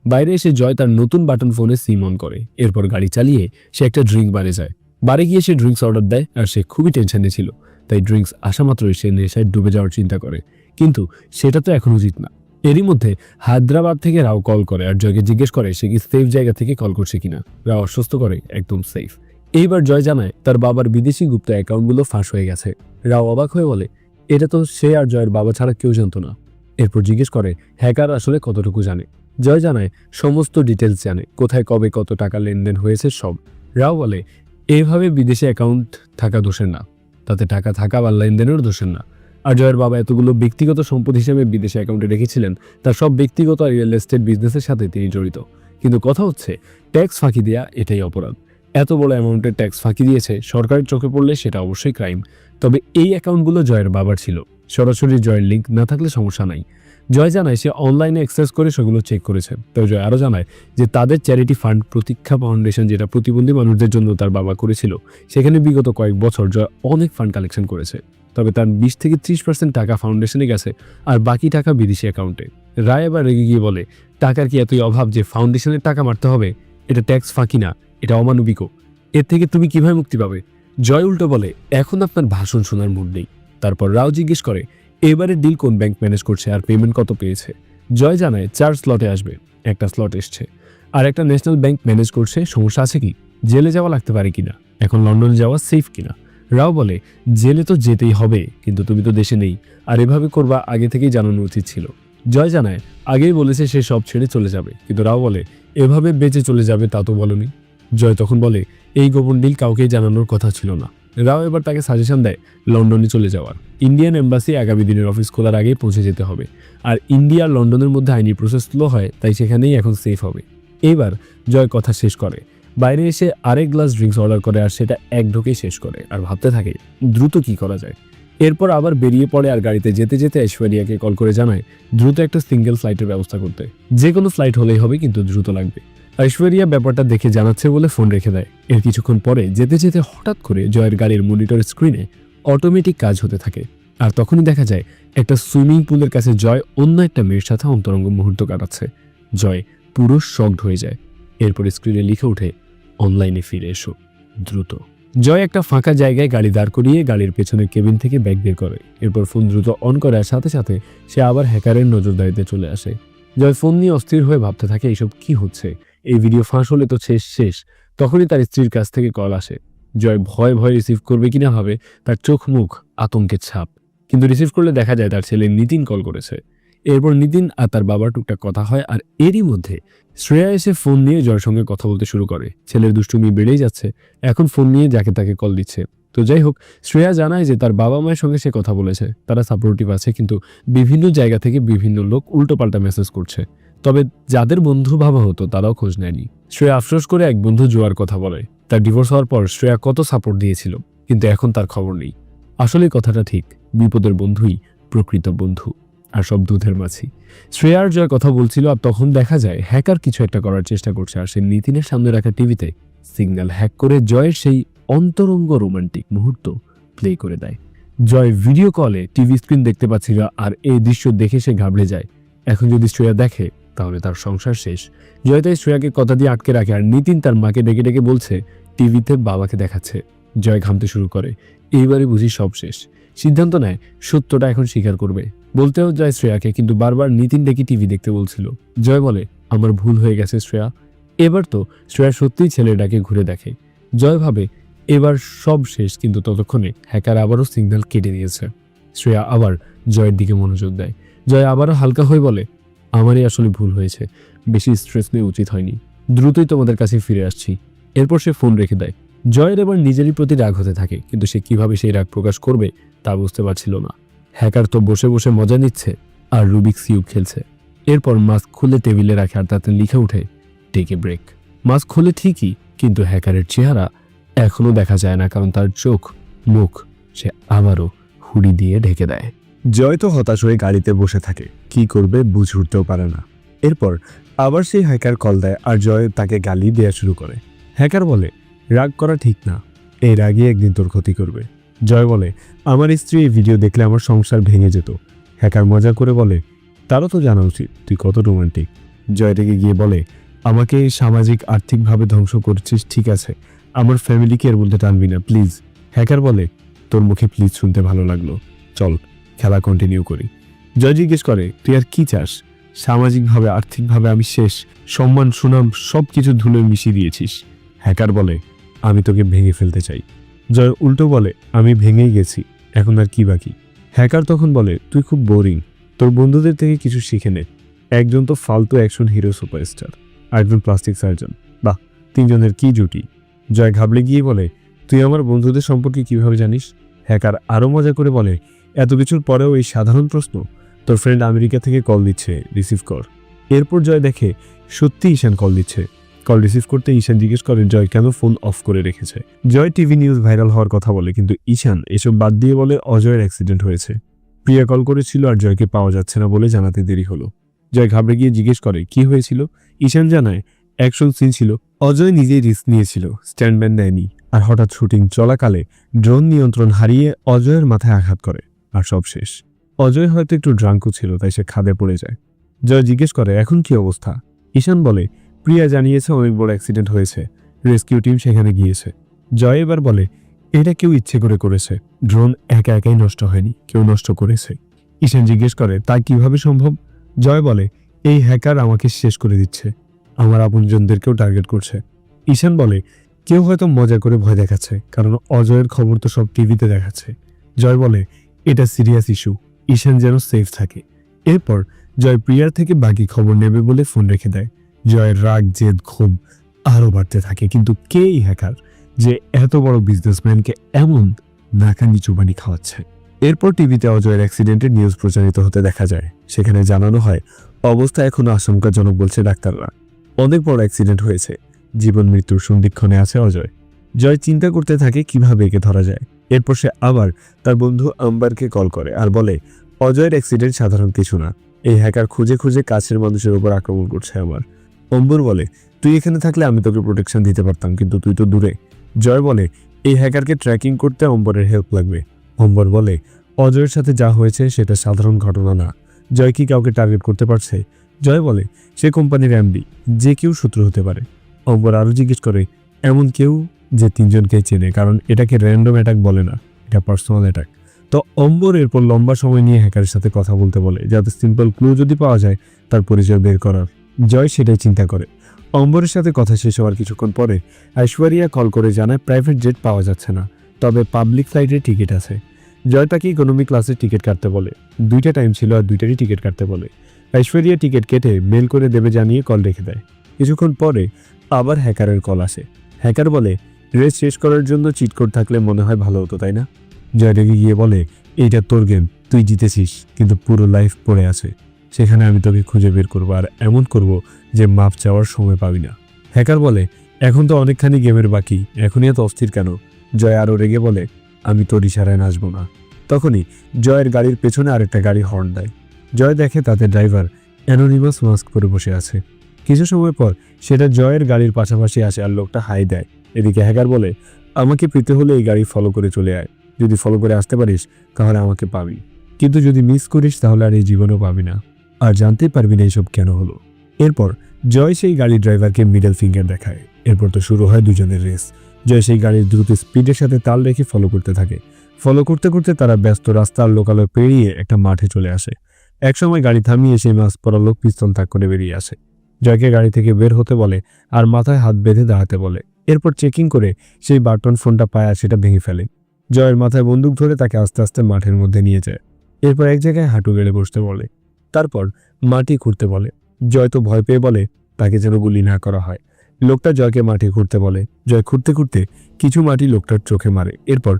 বাইরে এসে জয় তার নতুন বাটন ফোনে সিম অন করে, এরপর গাড়ি চালিয়ে সে একটা ড্রিঙ্ক বারে যায়। বারে গিয়ে সে ড্রিঙ্কস অর্ডার দেয়, আর সে খুবই টেনশনে ছিল, তাই ড্রিঙ্কস আসা মাত্রই সে নেশায় ডুবে যাওয়ার চিন্তা করে, কিন্তু সেটা তো এখন উচিত না। এরই মধ্যে হায়দ্রাবাদ থেকে রাও কল করে আর জয়কে জিজ্ঞেস করে সে কি সেফ জায়গা থেকে কল করছে কিনা। রাও আশ্বস্ত করে একদম সেফ। এইবার জয় জানায় তার বাবার বিদেশি গুপ্ত অ্যাকাউন্টগুলো ফাঁস হয়ে গেছে। রাও অবাক হয়ে বলে এটা তো সে আর জয়ের বাবা ছাড়া কেউ জানতো না। এরপর জিজ্ঞেস করে হ্যাকার আসলে কতটুকু জানে। জয় জানায় সমস্ত ডিটেলস জানে, কোথায় কবে কত টাকা লেনদেন হয়েছে সব। রাও বলে এভাবে বিদেশে অ্যাকাউন্ট থাকা দোষের না, তাতে টাকা থাকা বা লেনদেনের দোষের না। আর জয়ের বাবা এতগুলো ব্যক্তিগত সম্পদ হিসেবে বিদেশে অ্যাকাউন্টে রেখেছিলেন, তার সব ব্যক্তিগত আর রিয়েল এস্টেট বিজনেসের সাথে তিনি জড়িত। কিন্তু কথা হচ্ছে ট্যাক্স ফাঁকি দেওয়া এটাই অপরাধ। এত বড় অ্যামাউন্টের ট্যাক্স ফাঁকি দিয়েছে, সরকারের চোখে পড়লে সেটা অবশ্যই ক্রাইম। তবে এই অ্যাকাউন্টগুলো জয়ের বাবার ছিল, সরাসরি জয়ের লিঙ্ক না থাকলে সমস্যা নাই। জয় জানায় সে অনলাইনে অ্যাক্সেস করে সেগুলো চেক করেছে। তবে জয় আরও জানায় যে তাদের চ্যারিটি ফান্ড প্রতীক্ষা ফাউন্ডেশন, যেটা প্রতিবন্ধী মানুষদের জন্য তার বাবা করেছিল, সেখানে বিগত কয়েক বছর জয় অনেক ফান্ড কালেকশন করেছে। তবে তার 20 থেকে 30% টাকা ফাউন্ডেশনে গেছে আর বাকি টাকা বিদেশি অ্যাকাউন্টে। রায় এবার রেগে গিয়ে বলে টাকার কি এতই অভাব যে ফাউন্ডেশনের টাকা মারতে হবে? এটা ট্যাক্স ফাঁকি না, এটা অমানবিকও। এর থেকে তুমি কিভাবে মুক্তি পাবে? জয় উল্টো বলে এখন আপনার ভাষণ শোনার মুড নেই। তারপর রাও জিজ্ঞেস করে এবারে ডিল কোন ব্যাংক ম্যানেজ করছে আর পেমেন্ট কত পেয়েছে। জয় জানায় 4 স্লটে আসবে, একটা স্লট এসছে, আর একটা ন্যাশনাল ব্যাংক ম্যানেজ করছে। সমস্যা আছে কি? জেলে যাওয়া লাগতে পারে কিনা? এখন লন্ডনে যাওয়া সেফ কিনা? রাও বলে জেলে তো যেতেই হবে, কিন্তু তুমি তো দেশে নেই, আর এভাবে করবা আগে থেকেই জানানো উচিত ছিল। জয় জানায় আগেই বলেছে সে সব ছেড়ে চলে যাবে, কিন্তু রাও বলে এভাবে বেঁচে চলে যাবে তা তো বলনি। জয় তখন বলে এই গোপন ডিল কাউকেই জানানোর কথা ছিল না। রাও এবার তাকে সাজেশন দেয় লন্ডনে চলে যাওয়ার। ইন্ডিয়ান এম্বাসি আগামী দিনের অফিস খোলার আগেই পৌঁছে যেতে হবে, আর ইন্ডিয়া আর লন্ডনের মধ্যে আইনি প্রসেস স্লো হয়, তাই সেখানেই এখন সেফ হবে। এইবার জয় কথা শেষ করে, বাইরে এসে আরেক গ্লাস ড্রিঙ্কস অর্ডার করে আর সেটা এক ঢোকেই শেষ করে, আর ভাবতে থাকে দ্রুত কি করা যায়। এরপর আবার বেরিয়ে পড়ে আর গাড়িতে যেতে যেতে ঐশ্বরিয়াকে কল করে জানায় দ্রুত একটা সিঙ্গেল ফ্লাইটের ব্যবস্থা করতে। যে কোনো ফ্লাইট হলেই হবে, কিন্তু দ্রুত লাগবে। ঐশ্বরিয়া ব্যাপারটা দেখে জানাচ্ছে বলে ফোন রেখে দেয়। এর কিছুক্ষণ পরে যেতে যেতে হঠাৎ করে জয়ের গাড়ির মনিটর স্ক্রিনে অটোমেটিক কাজ হতে থাকে, আর তখনই দেখা যায় একটা সুইমিং পুলের কাছে জয় অন্য একটা মেয়ের সাথে অন্তরঙ্গ মুহূর্ত কাটাচ্ছে। জয় পুরো শকড হয়ে যায়। এরপর স্ক্রিনে লিখে ওঠে অনলাইনে ফিরে এসো দ্রুত। জয় একটা ফাঁকা জায়গায় গাড়ি দাঁড় করিয়ে গাড়ির পেছনের কেবিন থেকে ব্যাগ বের করে, এরপর ফোন দ্রুত অন করার সাথে সাথে সে আবার হ্যাকারের নজরদারিতে চলে আসে। জয় ফোন নিয়ে অস্থির হয়ে ভাবতে থাকে এইসব কি হচ্ছে, এই ভিডিও ফাঁস হলে তো শেষ। তখনই তার স্ত্রীর কাছ থেকে কল আসে। জয় ভয় ভয় রিসিভ করবে কিনা ভাবে, তার চোখ মুখ আতঙ্কের ছাপ, কিন্তু রিসিভ করলে দেখা যায় তার ছেলে নিতিন কল করেছে। এরপর নিতিন আর তার বাবার টুকটাক কথা হয়, আর এরই মধ্যে শ্রেয়া এসে ফোন নিয়ে জয়ের সঙ্গে কথা বলতে শুরু করে। ছেলের দুষ্টুমি বেড়েই যাচ্ছে, এখন ফোন নিয়ে যাকে তাকে কল দিচ্ছে। তো যাই হোক, শ্রেয়া জানায় যে তার বাবা মায়ের সঙ্গে সে কথা বলেছে, তারা সাপোর্টিভ আছে, কিন্তু বিভিন্ন জায়গা থেকে বিভিন্ন লোক উল্টোপাল্টা মেসেজ করছে। তবে যাদের বন্ধু ভাবা হতো তারাও খোঁজ নেয়নি। শ্রেয়া আফসোস করে এক বন্ধু জোয়ার কথা বলে। তার ডিভোর্স হওয়ার পর শ্রেয়া কত সাপোর্ট দিয়েছিল, কিন্তু এখন তার খবর নেই। আসলে কথাটা ঠিক, বিপদের বন্ধুই প্রকৃত বন্ধু, আর সব দুধের মাছি। শ্রেয়ার জয় কথা বলছিল, আর তখন দেখা যায় হ্যাকার কিছু একটা করার চেষ্টা করছে, আর সে নিতিনের সামনে রাখা টিভিতে সিগন্যাল হ্যাক করে জয়ের সেই অন্তরঙ্গ রোমান্টিক মুহূর্ত প্লে করে দেয়। জয় ভিডিও কলে টিভি স্ক্রিন দেখতে পাচ্ছিল, আর এই দৃশ্য দেখে সে ঘাবড়ে যায়। এখন যদি শ্রেয়া দেখে তাহলে তার সংসার শেষ। জয় তাই শ্রেয়াকে কথা দিয়ে আটকে রাখে, আর নিতিন তার মাকে ডেকে ডেকে বলছে টিভিতে বাবাকে দেখাচ্ছে। জয় ঘামতে শুরু করে, এইবারে বুঝি সব শেষ। সিদ্ধান্ত নেয় সত্যটা এখন স্বীকার করবে। বলতেও যায় শ্রেয়াকে, কিন্তু বারবার নিতিন ডেকে টিভি দেখতে বলছিল। জয় বলে, আমার ভুল হয়ে গেছে শ্রেয়া। এবার তো শ্রেয়া সত্যিই ছেলেটাকে ঘুরে দেখে। জয় ভাবে এবার সব শেষ, কিন্তু ততক্ষণে হ্যাকার আবারও সিগন্যাল কেটে দিয়েছে। শ্রেয়া আবার জয়ের দিকে মনোযোগ দেয়। জয় আবারও হালকা হয়ে বলে, আমারই আসলে ভুল হয়েছে, বেশি স্ট্রেস নেওয়া উচিত হয়নি, দ্রুতই তোমাদের কাছে ফিরে আসছি। এরপর সে ফোন রেখে দেয়। জয়ের এবার নিজেরই প্রতি রাগ হতে থাকে, কিন্তু সে কিভাবে সেই রাগ প্রকাশ করবে তা বুঝতে পারছিল না। হ্যাকার তো বসে বসে মজা নিচ্ছে আর রুবিক্স কিউব খেলছে। এরপর মাস্ক খুলে টেবিলে রাখে, আর তাতে লিখে উঠে টেক এ ব্রেক। মাস্ক খুলে ঠিকই, কিন্তু হ্যাকারের চেহারা এখনো দেখা যায় না, কারণ তার চোখ মুখ সে আবারও হুডি দিয়ে ঢেকে দেয়। জয় তো হতাশ হয়ে গাড়িতে বসে থাকে, কি করবে বুঝে উঠতেও পারে না। এরপর আবার সেই হ্যাকার কল দেয়, আর জয় তাকে গালি দেওয়া শুরু করে। হ্যাকার বলে, রাগ করা ঠিক না, এই রাগই একদিন তোর ক্ষতি করবে। জয় বলে, আমার স্ত্রী এই ভিডিও দেখলে আমার সংসার ভেঙে যেত। হ্যাকার মজা করে বলে, তারও তো জানা উচিত তুই কত রোমান্টিক। জয় থেকে গিয়ে বলে, আমাকে সামাজিক আর্থিকভাবে ধ্বংস করছিস, ঠিক আছে, আমার ফ্যামিলিকে এর মধ্যে টানবি না প্লিজ। হ্যাকার বলে, তোর মুখে প্লিজ শুনতে ভালো লাগলো, চল খেলা কন্টিনিউ করি। জয় জিজ্ঞেস করে, তুই আর কি চাস? সামাজিকভাবে আর্থিকভাবে আমি শেষ, সম্মান সুনাম সব কিছু ধুলে মিশিয়ে দিয়েছিস। হ্যাকার বলে, আমি তোকে ভেঙে ফেলতে চাই। জয় উল্টো বলে, আমি ভেঙেই গেছি, এখন আর কি বাকি? হ্যাকার তখন বলে, তুই খুব বোরিং, তোর বন্ধুদের থেকে কিছু শিখে নে। একজন তো ফালতু অ্যাকশন হিরো সুপারস্টার, আর একজন প্লাস্টিক সার্জন, বাহ, তিনজনের কি জুটি। জয় ঘাবড়ে গিয়ে বলে, তুই আমার বন্ধুদের সম্পর্কে কিভাবে জানিস? হ্যাকার আরও মজা করে বলে, এত কিছুর পরেও এই সাধারণ প্রশ্ন? তোর ফ্রেন্ড আমেরিকা থেকে কল দিচ্ছে, রিসিভ কর। এরপর জয় দেখে সত্যি ঈশান কল দিচ্ছে। কল রিসিভ করতে ঈশান জিজ্ঞেস করে জয় কেন ফোন অফ করে রেখেছে। জয় টিভি নিউজ ভাইরাল হওয়ার কথা বলে, কিন্তু ঈশান এসব বাদ দিয়ে বলে অজয়ের অ্যাক্সিডেন্ট হয়েছে। প্রিয়া কল করেছিল আর জয়কে পাওয়া যাচ্ছে না বলে জানাতে দেরি হলো। জয় ঘাবড়ে গিয়ে জিজ্ঞেস করে কি হয়েছিল। ঈশান জানায় অ্যাকশন সিন ছিল, অজয় নিজেই রিস্ক নিয়েছিল, স্ট্যান্ডম্যান নেয়নি, আর হঠাৎ শুটিং চলাকালে ড্রোন নিয়ন্ত্রণ হারিয়ে অজয়ের মাথায় আঘাত করে, আর সব শেষ। অজয় হয়তো একটু ড্রাঙ্কও ছিল, তাই সে খাদে পড়ে যায়। জয় জিজ্ঞেস করে এখন কি অবস্থা। ঈশান বলে, প্রিয়া জানিয়েছে অনেক বড় অ্যাক্সিডেন্ট হয়েছে, রেস্কিউ টিম সেখানে গিয়েছে। জয় এবার বলে, এটা কেউ ইচ্ছে করে করেছে, ড্রোন একা একাই নষ্ট হয়নি, কেউ নষ্ট করেছে। ঈশান জিজ্ঞেস করে তা কিভাবে সম্ভব। জয় বলে, এই হ্যাকার আমাকে শেষ করে দিচ্ছে, আমার আপনজনদেরকেও টার্গেট করছে। ঈশান বলে, কেউ হয়তো মজা করে ভয় দেখাচ্ছে, কারণ অজয়ের খবর তো সব টিভিতে দেখাচ্ছে। জয় বলে, এটা সিরিয়াস ইস্যু, ঈশান যেন সেফ থাকে। এরপর জয় প্রিয়ার থেকে বাকি খবর নেবে বলে ফোন রেখে দেয়। জয়ের রাগ জেদ ক্ষোভ আরও বাড়তে থাকে, কিন্তু কে এই হ্যাকার যে এত বড় বিজনেসম্যানকে এমন নাকানি চুবানি খাওয়াচ্ছে। এরপর টিভিতে অজয়ের অ্যাক্সিডেন্টের নিউজ প্রচারিত হতে দেখা যায়। সেখানে জানানো হয় অবস্থা এখনো আশঙ্কাজনক বলছে ডাক্তাররা, অনেক বড় অ্যাক্সিডেন্ট হয়েছে, জীবন মৃত্যুর সন্ধিক্ষণে আছে অজয়। জয় চিন্তা করতে থাকে কিভাবে একে ধরা যায়। এরপর সে আবার তার বন্ধু আম্বারকে কল করে আর বলে, অজয়ের অ্যাক্সিডেন্ট সাধারণ কিছু না, এই হ্যাকার খুঁজে খুঁজে কাছের মানুষের উপর আক্রমণ করছে আমার। অম্বর বলে, তুই এখানে থাকলে আমি তোকে প্রোটেকশন দিতে পারতাম, কিন্তু তুই তো দূরে। জয় বলে, এই হ্যাকারকে ট্র্যাকিং করতে অম্বরের হেল্প লাগবে। অম্বর বলে, অজয়ের সাথে যা হয়েছে সেটা সাধারণ ঘটনা না, জয় কি কাউকে টার্গেট করতে পারছে। জয় বলে, সে কোম্পানির এমডি, যে কেউ শত্রু হতে পারে। অম্বর আরও জিজ্ঞেস করে, এমন কেউ যে তিনজনকে চেনে, কারণ এটাকে র্যান্ডম অ্যাটাক বলে না, এটা পার্সোনাল অ্যাটাক। তো অম্বর এরপর লম্বা সময় নিয়ে হ্যাকারের সাথে কথা বলতে বলে, যাতে সিম্পল ক্লু যদি পাওয়া যায় তার পরিচয় বের করার। জয় সেটাই চিন্তা করে। অম্বরের সাথে কথা শেষ হওয়ার কিছুক্ষণ পরে ঐশ্বরিয়া কল করে জানায় প্রাইভেট জেট পাওয়া যাচ্ছে না, তবে পাবলিক ফ্লাইটের টিকিট আছে। জয় তাকে ইকোনমি ক্লাসের টিকিট কাটতে বলে, 2টা টাইম ছিল আর 2টারই টিকিট কাটতে বলে। ঐশ্বরিয়া টিকিট কেটে মেল করে দেবে জানিয়ে কল রেখে দেয়। কিছুক্ষণ পরে আবার হ্যাকারের কল আসে। হ্যাকার বলে, রেস শেষ করার জন্য চিট কোড থাকলে মনে হয় ভালো হতো, তাই না? জয় রেগে গিয়ে বলে, এইটা তোর গেম, তুই জিতেছিস, কিন্তু পুরো লাইফ পড়ে আছে, সেখানে আমি তোকে খুঁজে বের করবো, আর এমন করব যে মাপ চাওয়ার সময় পাবি না। হ্যাকার বলে, এখন তো অনেকখানি গেমের বাকি, এখনই এত অস্থির কেন? জয় আরও রেগে বলে, আমি তোর ইশারায় নাচবো না। তখনই জয়ের গাড়ির পেছনে আরেকটা গাড়ি হর্ন দেয়। জয় দেখে তাতে ড্রাইভার অ্যানোনিমাস মাস্ক পরে বসে আছে। কিছু সময় পর সেটা জয়ের গাড়ির পাশাপাশি আসে আর লোকটা হাই দেয়। এদিকে হ্যাকার বলে, আমাকে পেতে হলে এই গাড়ি ফলো করে চলে আয়। যদি ফলো করে আসতে পারিস তাহলে আমাকে পাবি, কিন্তু যদি মিস করিস তাহলে আর এই জীবনও পাবি না, আর জানতেই পারবি না এইসব কেন হলো। এরপর জয় সেই গাড়ির ড্রাইভারকে মিডল ফিঙ্গার দেখায়। এরপর তো শুরু হয় দুজনের রেস। জয় সেই গাড়ির দ্রুত স্পিডের সাথে তাল রেখে ফলো করতে থাকে। ফলো করতে করতে তারা ব্যস্ত রাস্তার লোকালয় পেরিয়ে একটা মাঠে চলে আসে। একসময় গাড়ি থামিয়ে সেই মাস্ক পরা লোক পিস্তল তাক করে বেরিয়ে আসে। জয়কে গাড়ি থেকে বের হতে বলে আর মাথায় হাত বেঁধে দাঁড়াতে বলে। এরপর চেকিং করে সেই বাটন ফোনটা পায় আর সেটা ভেঙে ফেলে। জয়ের মাথায় বন্দুক ধরে তাকে আস্তে আস্তে মাঠের মধ্যে নিয়ে যায়। এরপর এক জায়গায় হাঁটু গেড়ে বসতে বলে। তারপর মাটি খুঁড়তে বলে। জয় তো ভয় পেয়ে বলে তাকে যেন গুলি না করা হয়। লোকটা জয়কে মাটি খুঁড়তে বলে। জয় খুঁড়তে খুঁড়তে কিছু মাটি লোকটার চোখে মারে। এরপর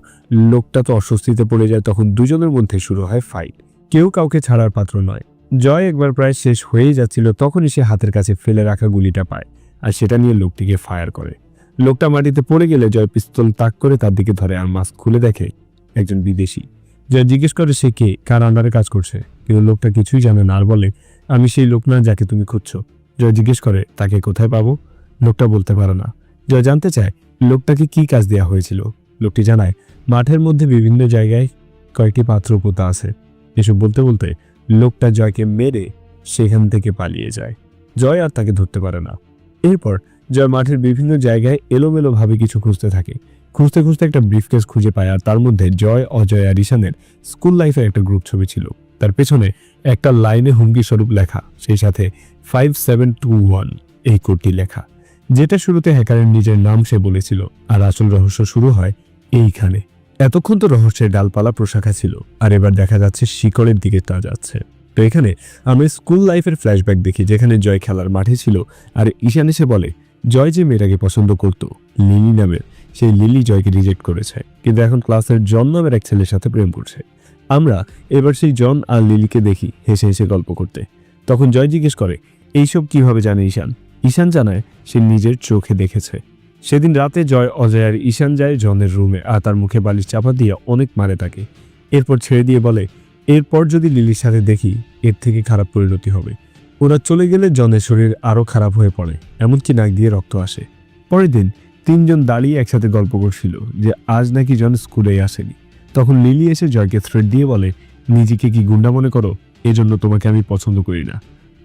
লোকটা তো অস্বস্তিতে পড়ে যায়। তখন দুজনের মধ্যে শুরু হয় ফাইট। কেউ কাউকে ছাড়ার পাত্র নয়। জয় একবার প্রায় শেষ হয়েই যাচ্ছিল, তখনই সে হাতের কাছে ফেলে রাখা গুলিটা পায় আর সেটা নিয়ে লোকটিকে ফায়ার করে। লোকটা মাটিতে পড়ে গেলে জয় পিস্তল তাক করে তার দিকে ধরে আর মাস্ক খুলে দেখে একজন বিদেশি। জয় জিজ্ঞেস করে সে কে, কার আন্ডারে কাজ করছে, কিন্তু লোকটা কিছুই জানে না আর বলে আমি সেই লোক না যাকে তুমি খুঁজছো। জয় জিজ্ঞেস করে তাকে কোথায় পাবো। লোকটা বলতে পারে না। জয় জানতে চায় লোকটাকে কি কাজ দেওয়া হয়েছিল। লোকটি জানায় মাঠের মধ্যে বিভিন্ন জায়গায় কয়েকটি পাত্র পোতা আছে। এসব বলতে বলতে লোকটা জয়কে মেরে সেখান থেকে পালিয়ে যায়। জয় আর তাকে ধরতে পারে না। এরপর জয় মাঠের বিভিন্ন জায়গায় এলোমেলোভাবে কিছু খুঁজতে থাকে। খুঁজতে খুঁজতে একটা ব্রিফকেস খুঁজে পায় আর তার মধ্যে জয়, অজয় আর ঈশানের স্কুল লাইফের একটা গ্রুপ ছবি ছিল। তার পেছনে একটা লাইনে হুমকি স্বরূপ লেখা, সেই সাথে 5721 এই কোডটি লেখা, যেটা শুরুতে হ্যাকারের নিজের নাম সে বলেছিল। আর আসল রহস্য শুরু হয় এইখানে। এতক্ষণ তো রহস্যের ডালপালা প্রশাখা ছিল, আর এবার দেখা যাচ্ছে শিকড়ের দিকে তা যাচ্ছে। তো এখানে আমরা স্কুল লাইফের ফ্ল্যাশব্যাক দেখি, যেখানে জয় খেলার মাঠে ছিল আর ঈশান এসে বলে জয় যে মেয়েটাকে পছন্দ করত, লিলি নামের, সেই লিলি জয়কে রিজেক্ট করেছে, কিন্তু এখন ক্লাসের জন নামের এক ছেলের সাথে প্রেম করছে। আমরা এবার সেই জন আর লিলিকে দেখি হেসে হেসে গল্প করতে। তখন জয় জিজ্ঞেস করে এইসব কিভাবে জানে ঈশান। ঈশান জানায় সে নিজের চোখে দেখেছে। সেদিন রাতে জয়, অজয় আর ঈশান যায় জনের রুমে আর তার মুখে বালিশ চাপা দিয়ে অনেক মারে তাকে। এরপর ছেড়ে দিয়ে বলে এরপর যদি লিলির সাথে দেখি এর থেকে খারাপ পরিণতি হবে। ওরা চলে গেলে জনের শরীর আরও খারাপ হয়ে পড়ে, এমনকি নাক দিয়ে রক্ত আসে। পরের দিন তিনজন দাঁড়িয়ে একসাথে গল্প করছিল যে আজ নাকি জন স্কুলেই আসেনি। তখন লিলি এসে জয়কে থ্রেট দিয়ে বলে নিজেকে কি গুন্ডা মনে করো, এজন্য তোমাকে আমি পছন্দ করি না।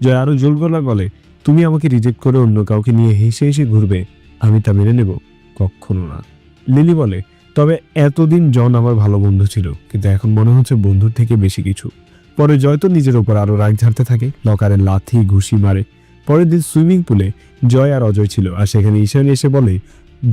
জয় আরও জোর গলায় বলে তুমি আমাকে রিজেক্ট করে অন্য কাউকে নিয়ে হেসে হেসে ঘুরবে, আমি তা মেনে নেব কখনো না। লিলি বলে তবে এতদিন জন আমার ভালো বন্ধু ছিল, কিন্তু এখন মনে হচ্ছে বন্ধুর থেকে বেশি কিছু। পরে জয় তো নিজের ওপর আরো রাগ ঝাড়তে থাকে, লকারে লাথি ঘুষি মারে। পরের দিন সুইমিং পুলে জয় আর অজয় ছিল, আর সেখানে ঈশান এসে বলে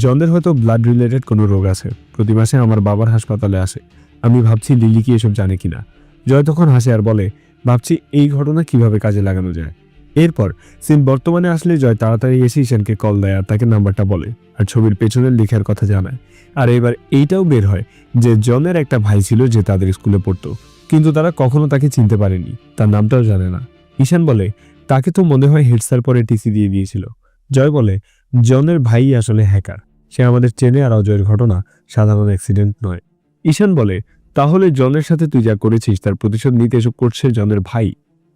জনদের হয়তো ব্লাড রিলেটেড কোনো রোগ আছে, প্রতি মাসে আমার বাবার হাসপাতালে আসে, আমি ভাবছি লিলি কি এসব জানে কিনা। জয় তখন হাসে আর বলে ভাবছি এই ঘটনা কিভাবে কাজে লাগানো যায়। এরপর সিন বর্তমানে আসলে জয় তাড়াতাড়ি এসে ঈশানকে কল দেয় আর তাকে নাম্বারটা বলে আর ছবির পেছনের লেখার কথা জানায়। আর এবার এইটাও বের হয় যে জনের একটা ভাই ছিল যে তাদের স্কুলে পড়তো, কিন্তু তারা কখনো তাকে চিনতে পারেনি, তার নামটাও জানে না। ঈশান বলে তাকে তো মনে হয় হেড স্যার পরে টিসি দিয়ে দিয়েছিল। জয় বলে জনের ভাই আসলে হ্যাকার, সে আমাদের চেনে আর অজয়ের ঘটনা সাধারণ অ্যাক্সিডেন্ট নয়। ঈশান বলে তাহলে জনের সাথে তুই যা করেছিস তার প্রতিশোধ নিতে এসব করছে জনের ভাই।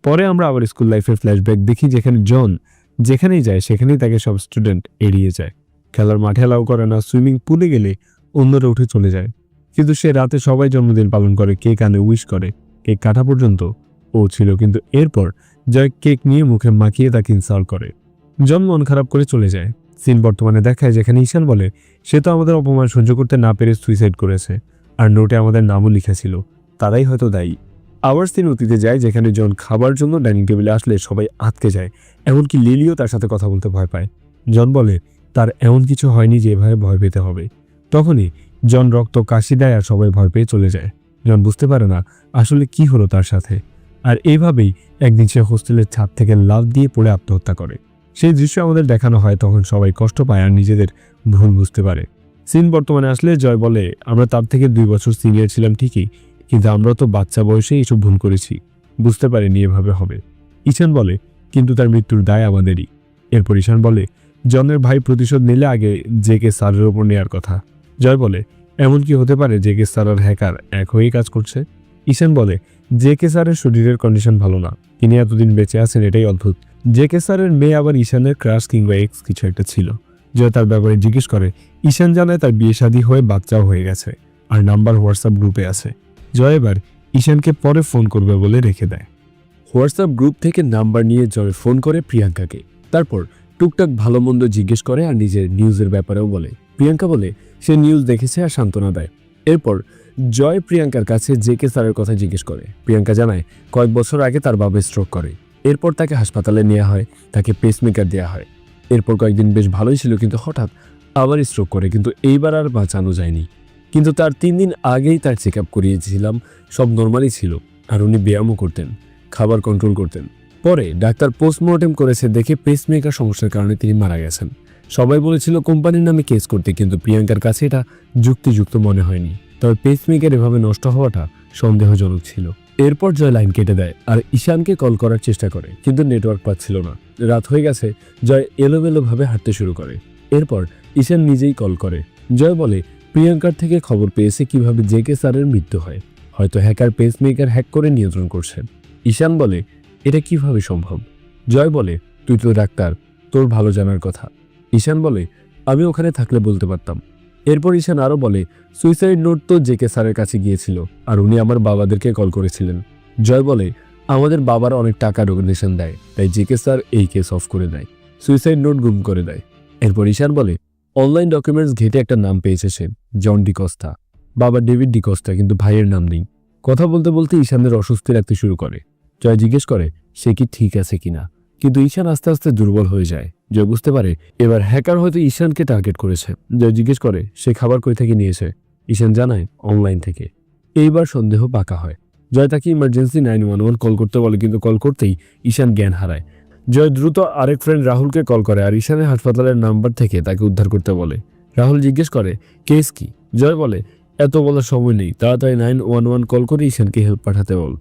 পরে আমরা আবার স্কুল লাইফের ফ্ল্যাশব্যাক দেখি, যেখানে জন যেখানেই যায় সেখানেই তাকে সব স্টুডেন্ট এড়িয়ে যায়। খেলার মাঠে অ্যালাউ করে না, সুইমিং পুলে গেলে অন্যরা উঠে চলে যায়। কিন্তু সে রাতে সবাই জন্মদিন পালন করে, কেক আনে, উইশ করে, কেক কাটা পর্যন্ত ও ছিল। কিন্তু এরপর জয় কেক নিয়ে মুখে মাখিয়ে তাকে ইনসাল্ট করে। জন মন খারাপ করে চলে যায়। সিন বর্তমানে দেখায় যেখানে ঈশান বলে সে তো আমাদের অপমান সহ্য করতে না পেরে সুইসাইড করেছে, আর নোটে আমাদের নামও লিখা ছিল, তারাই হয়তো দায়ী। আবার সিন অতীতে যায় যেখানে জন খাবার জন্য ডাইনিং টেবিলে আসলে সবাই আটকে যায়, এমনকি লিলিও তার সাথে কথা বলতে ভয় পায়। জন বলে তার এমন কিছু হয়নি যে এভাবে ভয় পেতে হবে। তখনই জন রক্ত কাশি দেয় আর সবাই ভয় পেয়ে চলে যায়। জন বুঝতে পারে না আসলে কি হলো তার সাথে। আর এইভাবেই একদিন সে হোস্টেলের ছাদ থেকে লাফ দিয়ে পড়ে আত্মহত্যা করে। সেই দৃশ্য আমাদের দেখানো হয়, তখন সবাই কষ্ট পায় আর নিজেদের ভুল বুঝতে পারে। সিন বর্তমানে আসলে জয় বলে আমরা তার থেকে 2 বছর সিনিয়র ছিলাম ঠিকই, কিন্তু আমরা তো বাচ্চা বয়সে এইসব ভুল করেছি, বুঝতে পারিনি এভাবে হবে। ঈশান বলে কিন্তু তার মৃত্যুর দায় আমাদেরই। এরপর ঈশান বলে জনের ভাই প্রতিশোধ নিলে আগে জেকে স্যারের ওপর নেওয়ার কথা। জয় বলে এমন কি হতে পারে জেকে স্যার আর হ্যাকার এক হয়েই কাজ করছে। ঈশান বলে জেকে স্যারের শরীরের কন্ডিশন ভালো না, তিনি এতদিন বেঁচে আছেন এটাই অদ্ভুত। জেকে স্যারের মেয়ে আবার ঈশানের ক্রাশ কিংবা এক্স কিছু একটা ছিল। জয় তার ব্যাপারে জিজ্ঞেস করে। ঈশান জানায় তার বিয়ে শাদী হয়ে বাচ্চাও হয়ে গেছে আর নাম্বার হোয়াটসঅ্যাপ গ্রুপে আছে। জয় এবার ঈশানকে পরে ফোন করবে বলে রেখে দেয়। হোয়াটসঅ্যাপ গ্রুপ থেকে নাম্বার নিয়ে জয় ফোন করে প্রিয়াঙ্কাকে। তারপর টুকটাক ভালো মন্দ জিজ্ঞেস করে আর নিজের নিউজের ব্যাপারেও বলে। প্রিয়াঙ্কা বলে সে নিউজ দেখেছে আর সান্ত্বনা দেয়। এরপর জয় প্রিয়াঙ্কার কাছে জেকে স্যারের কথা জিজ্ঞেস করে। প্রিয়াঙ্কা জানায় কয়েক বছর আগে তার বাবা স্ট্রোক করে। এরপর তাকে হাসপাতালে নেওয়া হয়, তাকে পেসমেকার দেওয়া হয়। এরপর কয়েকদিন বেশ ভালোই ছিল, কিন্তু হঠাৎ আবার স্ট্রোক করে, কিন্তু এইবার আর বাঁচানো যায়নি। কিন্তু তার 3 দিন আগেই তার চেক আপ করিয়েছিলাম, সব নর্মালই ছিল আর উনি ব্যায়ামও করতেন, খাবার কন্ট্রোল করতেন। পরে ডাক্তার পোস্টমর্টেম করেছে, দেখে পেসমেকার সমস্যার কারণে তিনি মারা গেছেন। সবাই বলেছিল কোম্পানির নামে কেস করতে, কিন্তু প্রিয়াঙ্কার কাছে এটা যুক্তিযুক্ত মনে হয়নি। তবে পেসমেকার এভাবে নষ্ট হওয়াটা সন্দেহজনক ছিল। এরপর জয় লাইন কেটে দেয় আর ঈশানকে কল করার চেষ্টা করে, কিন্তু নেটওয়ার্ক পাচ্ছিল না। রাত হয়ে গেছে, জয় এলোমেলোভাবে হাঁটতে শুরু করে। এরপর ঈশান নিজেই কল করে। জয় বলে প্রিয়াঙ্কার থেকে খবর পেয়েছে কিভাবে জেকে স্যারের মৃত্যু হয়, হয়তো হ্যাকার পেসমেকার হ্যাক করে নিয়ন্ত্রণ করছে। ঈশান বলে এটা কিভাবে সম্ভব? জয় বলে তুই তো ডাক্তার, তোর ভালো জানার কথা। ঈশান বলে আমি ওখানে থাকলে বলতে পারতাম। এরপর ঈশান আরও বলে সুইসাইড নোট তো জেকে স্যারের কাছে গিয়েছিল আর উনি আমার বাবাদেরকে কল করেছিলেন। জয় বলে আমাদের বাবার অনেক টাকা ডোনেশন দেয়, তাই জেকে স্যার এই কেস অফ করে দেয়, সুইসাইড নোট গুম করে দেয়। এরপর ঈশান বলে অনলাইন ডকুমেন্টস ঘেটে একটা নাম পেয়েছে সে, জন ডিকস্তা। বাবা ডেভিড ডিকস্তা, কিন্তু ভাইয়ের নাম নেই। কথা বলতে বলতে ঈশানের অস্বস্তি রাখতে শুরু করে। জয় জিজ্ঞেস করে সে কি ঠিক আছে কিনা, কিন্তু ঈশান আস্তে আস্তে দুর্বল হয়ে যায়। জয় বুঝতে পারে এবার হ্যাকার হয়তো ঈশানকে টার্গেট করেছে। জয় জিজ্ঞেস করে সে খাবার কই থেকে নিয়েছে। ঈশান জানায় অনলাইন থেকে। এইবার সন্দেহ পাকা হয়। জয় তাকে ইমার্জেন্সি 911 কল করতে বলে, কিন্তু কল করতেই ঈশান জ্ঞান হারায়। জয় দ্রুত আরেক ফ্রেন্ড রাহুলকে কল করে আর ঈশানের হাসপাতালের নাম্বার থেকে তাকে উদ্ধার করতে বলে। রাহুল জিজ্ঞেস করে কেস কি। জয় বলে এত বলার সময় নেই, তাড়াতাড়ি 911 কল করে ঈশানকে হেল্প পাঠাতে বল।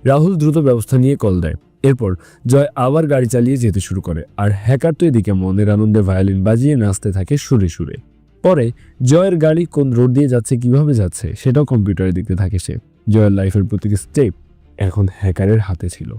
রাহুল দ্রুত ব্যবস্থা নিয়ে কল দেয়। এরপর জয় আবার গাড়ি চালিয়ে যেতে শুরু করে আর হ্যাকার তো এদিকে মনের আনন্দে ভায়োলিন বাজিয়ে নাচতে থাকে সুরে সুরে। পরে জয়ের গাড়ি কোন রোড দিয়ে যাচ্ছে, কিভাবে যাচ্ছে সেটাও কম্পিউটারে দেখতে থাকে সে। জয়ের লাইফের প্রতিটি স্টেপ এখন হ্যাকারের হাতে ছিল।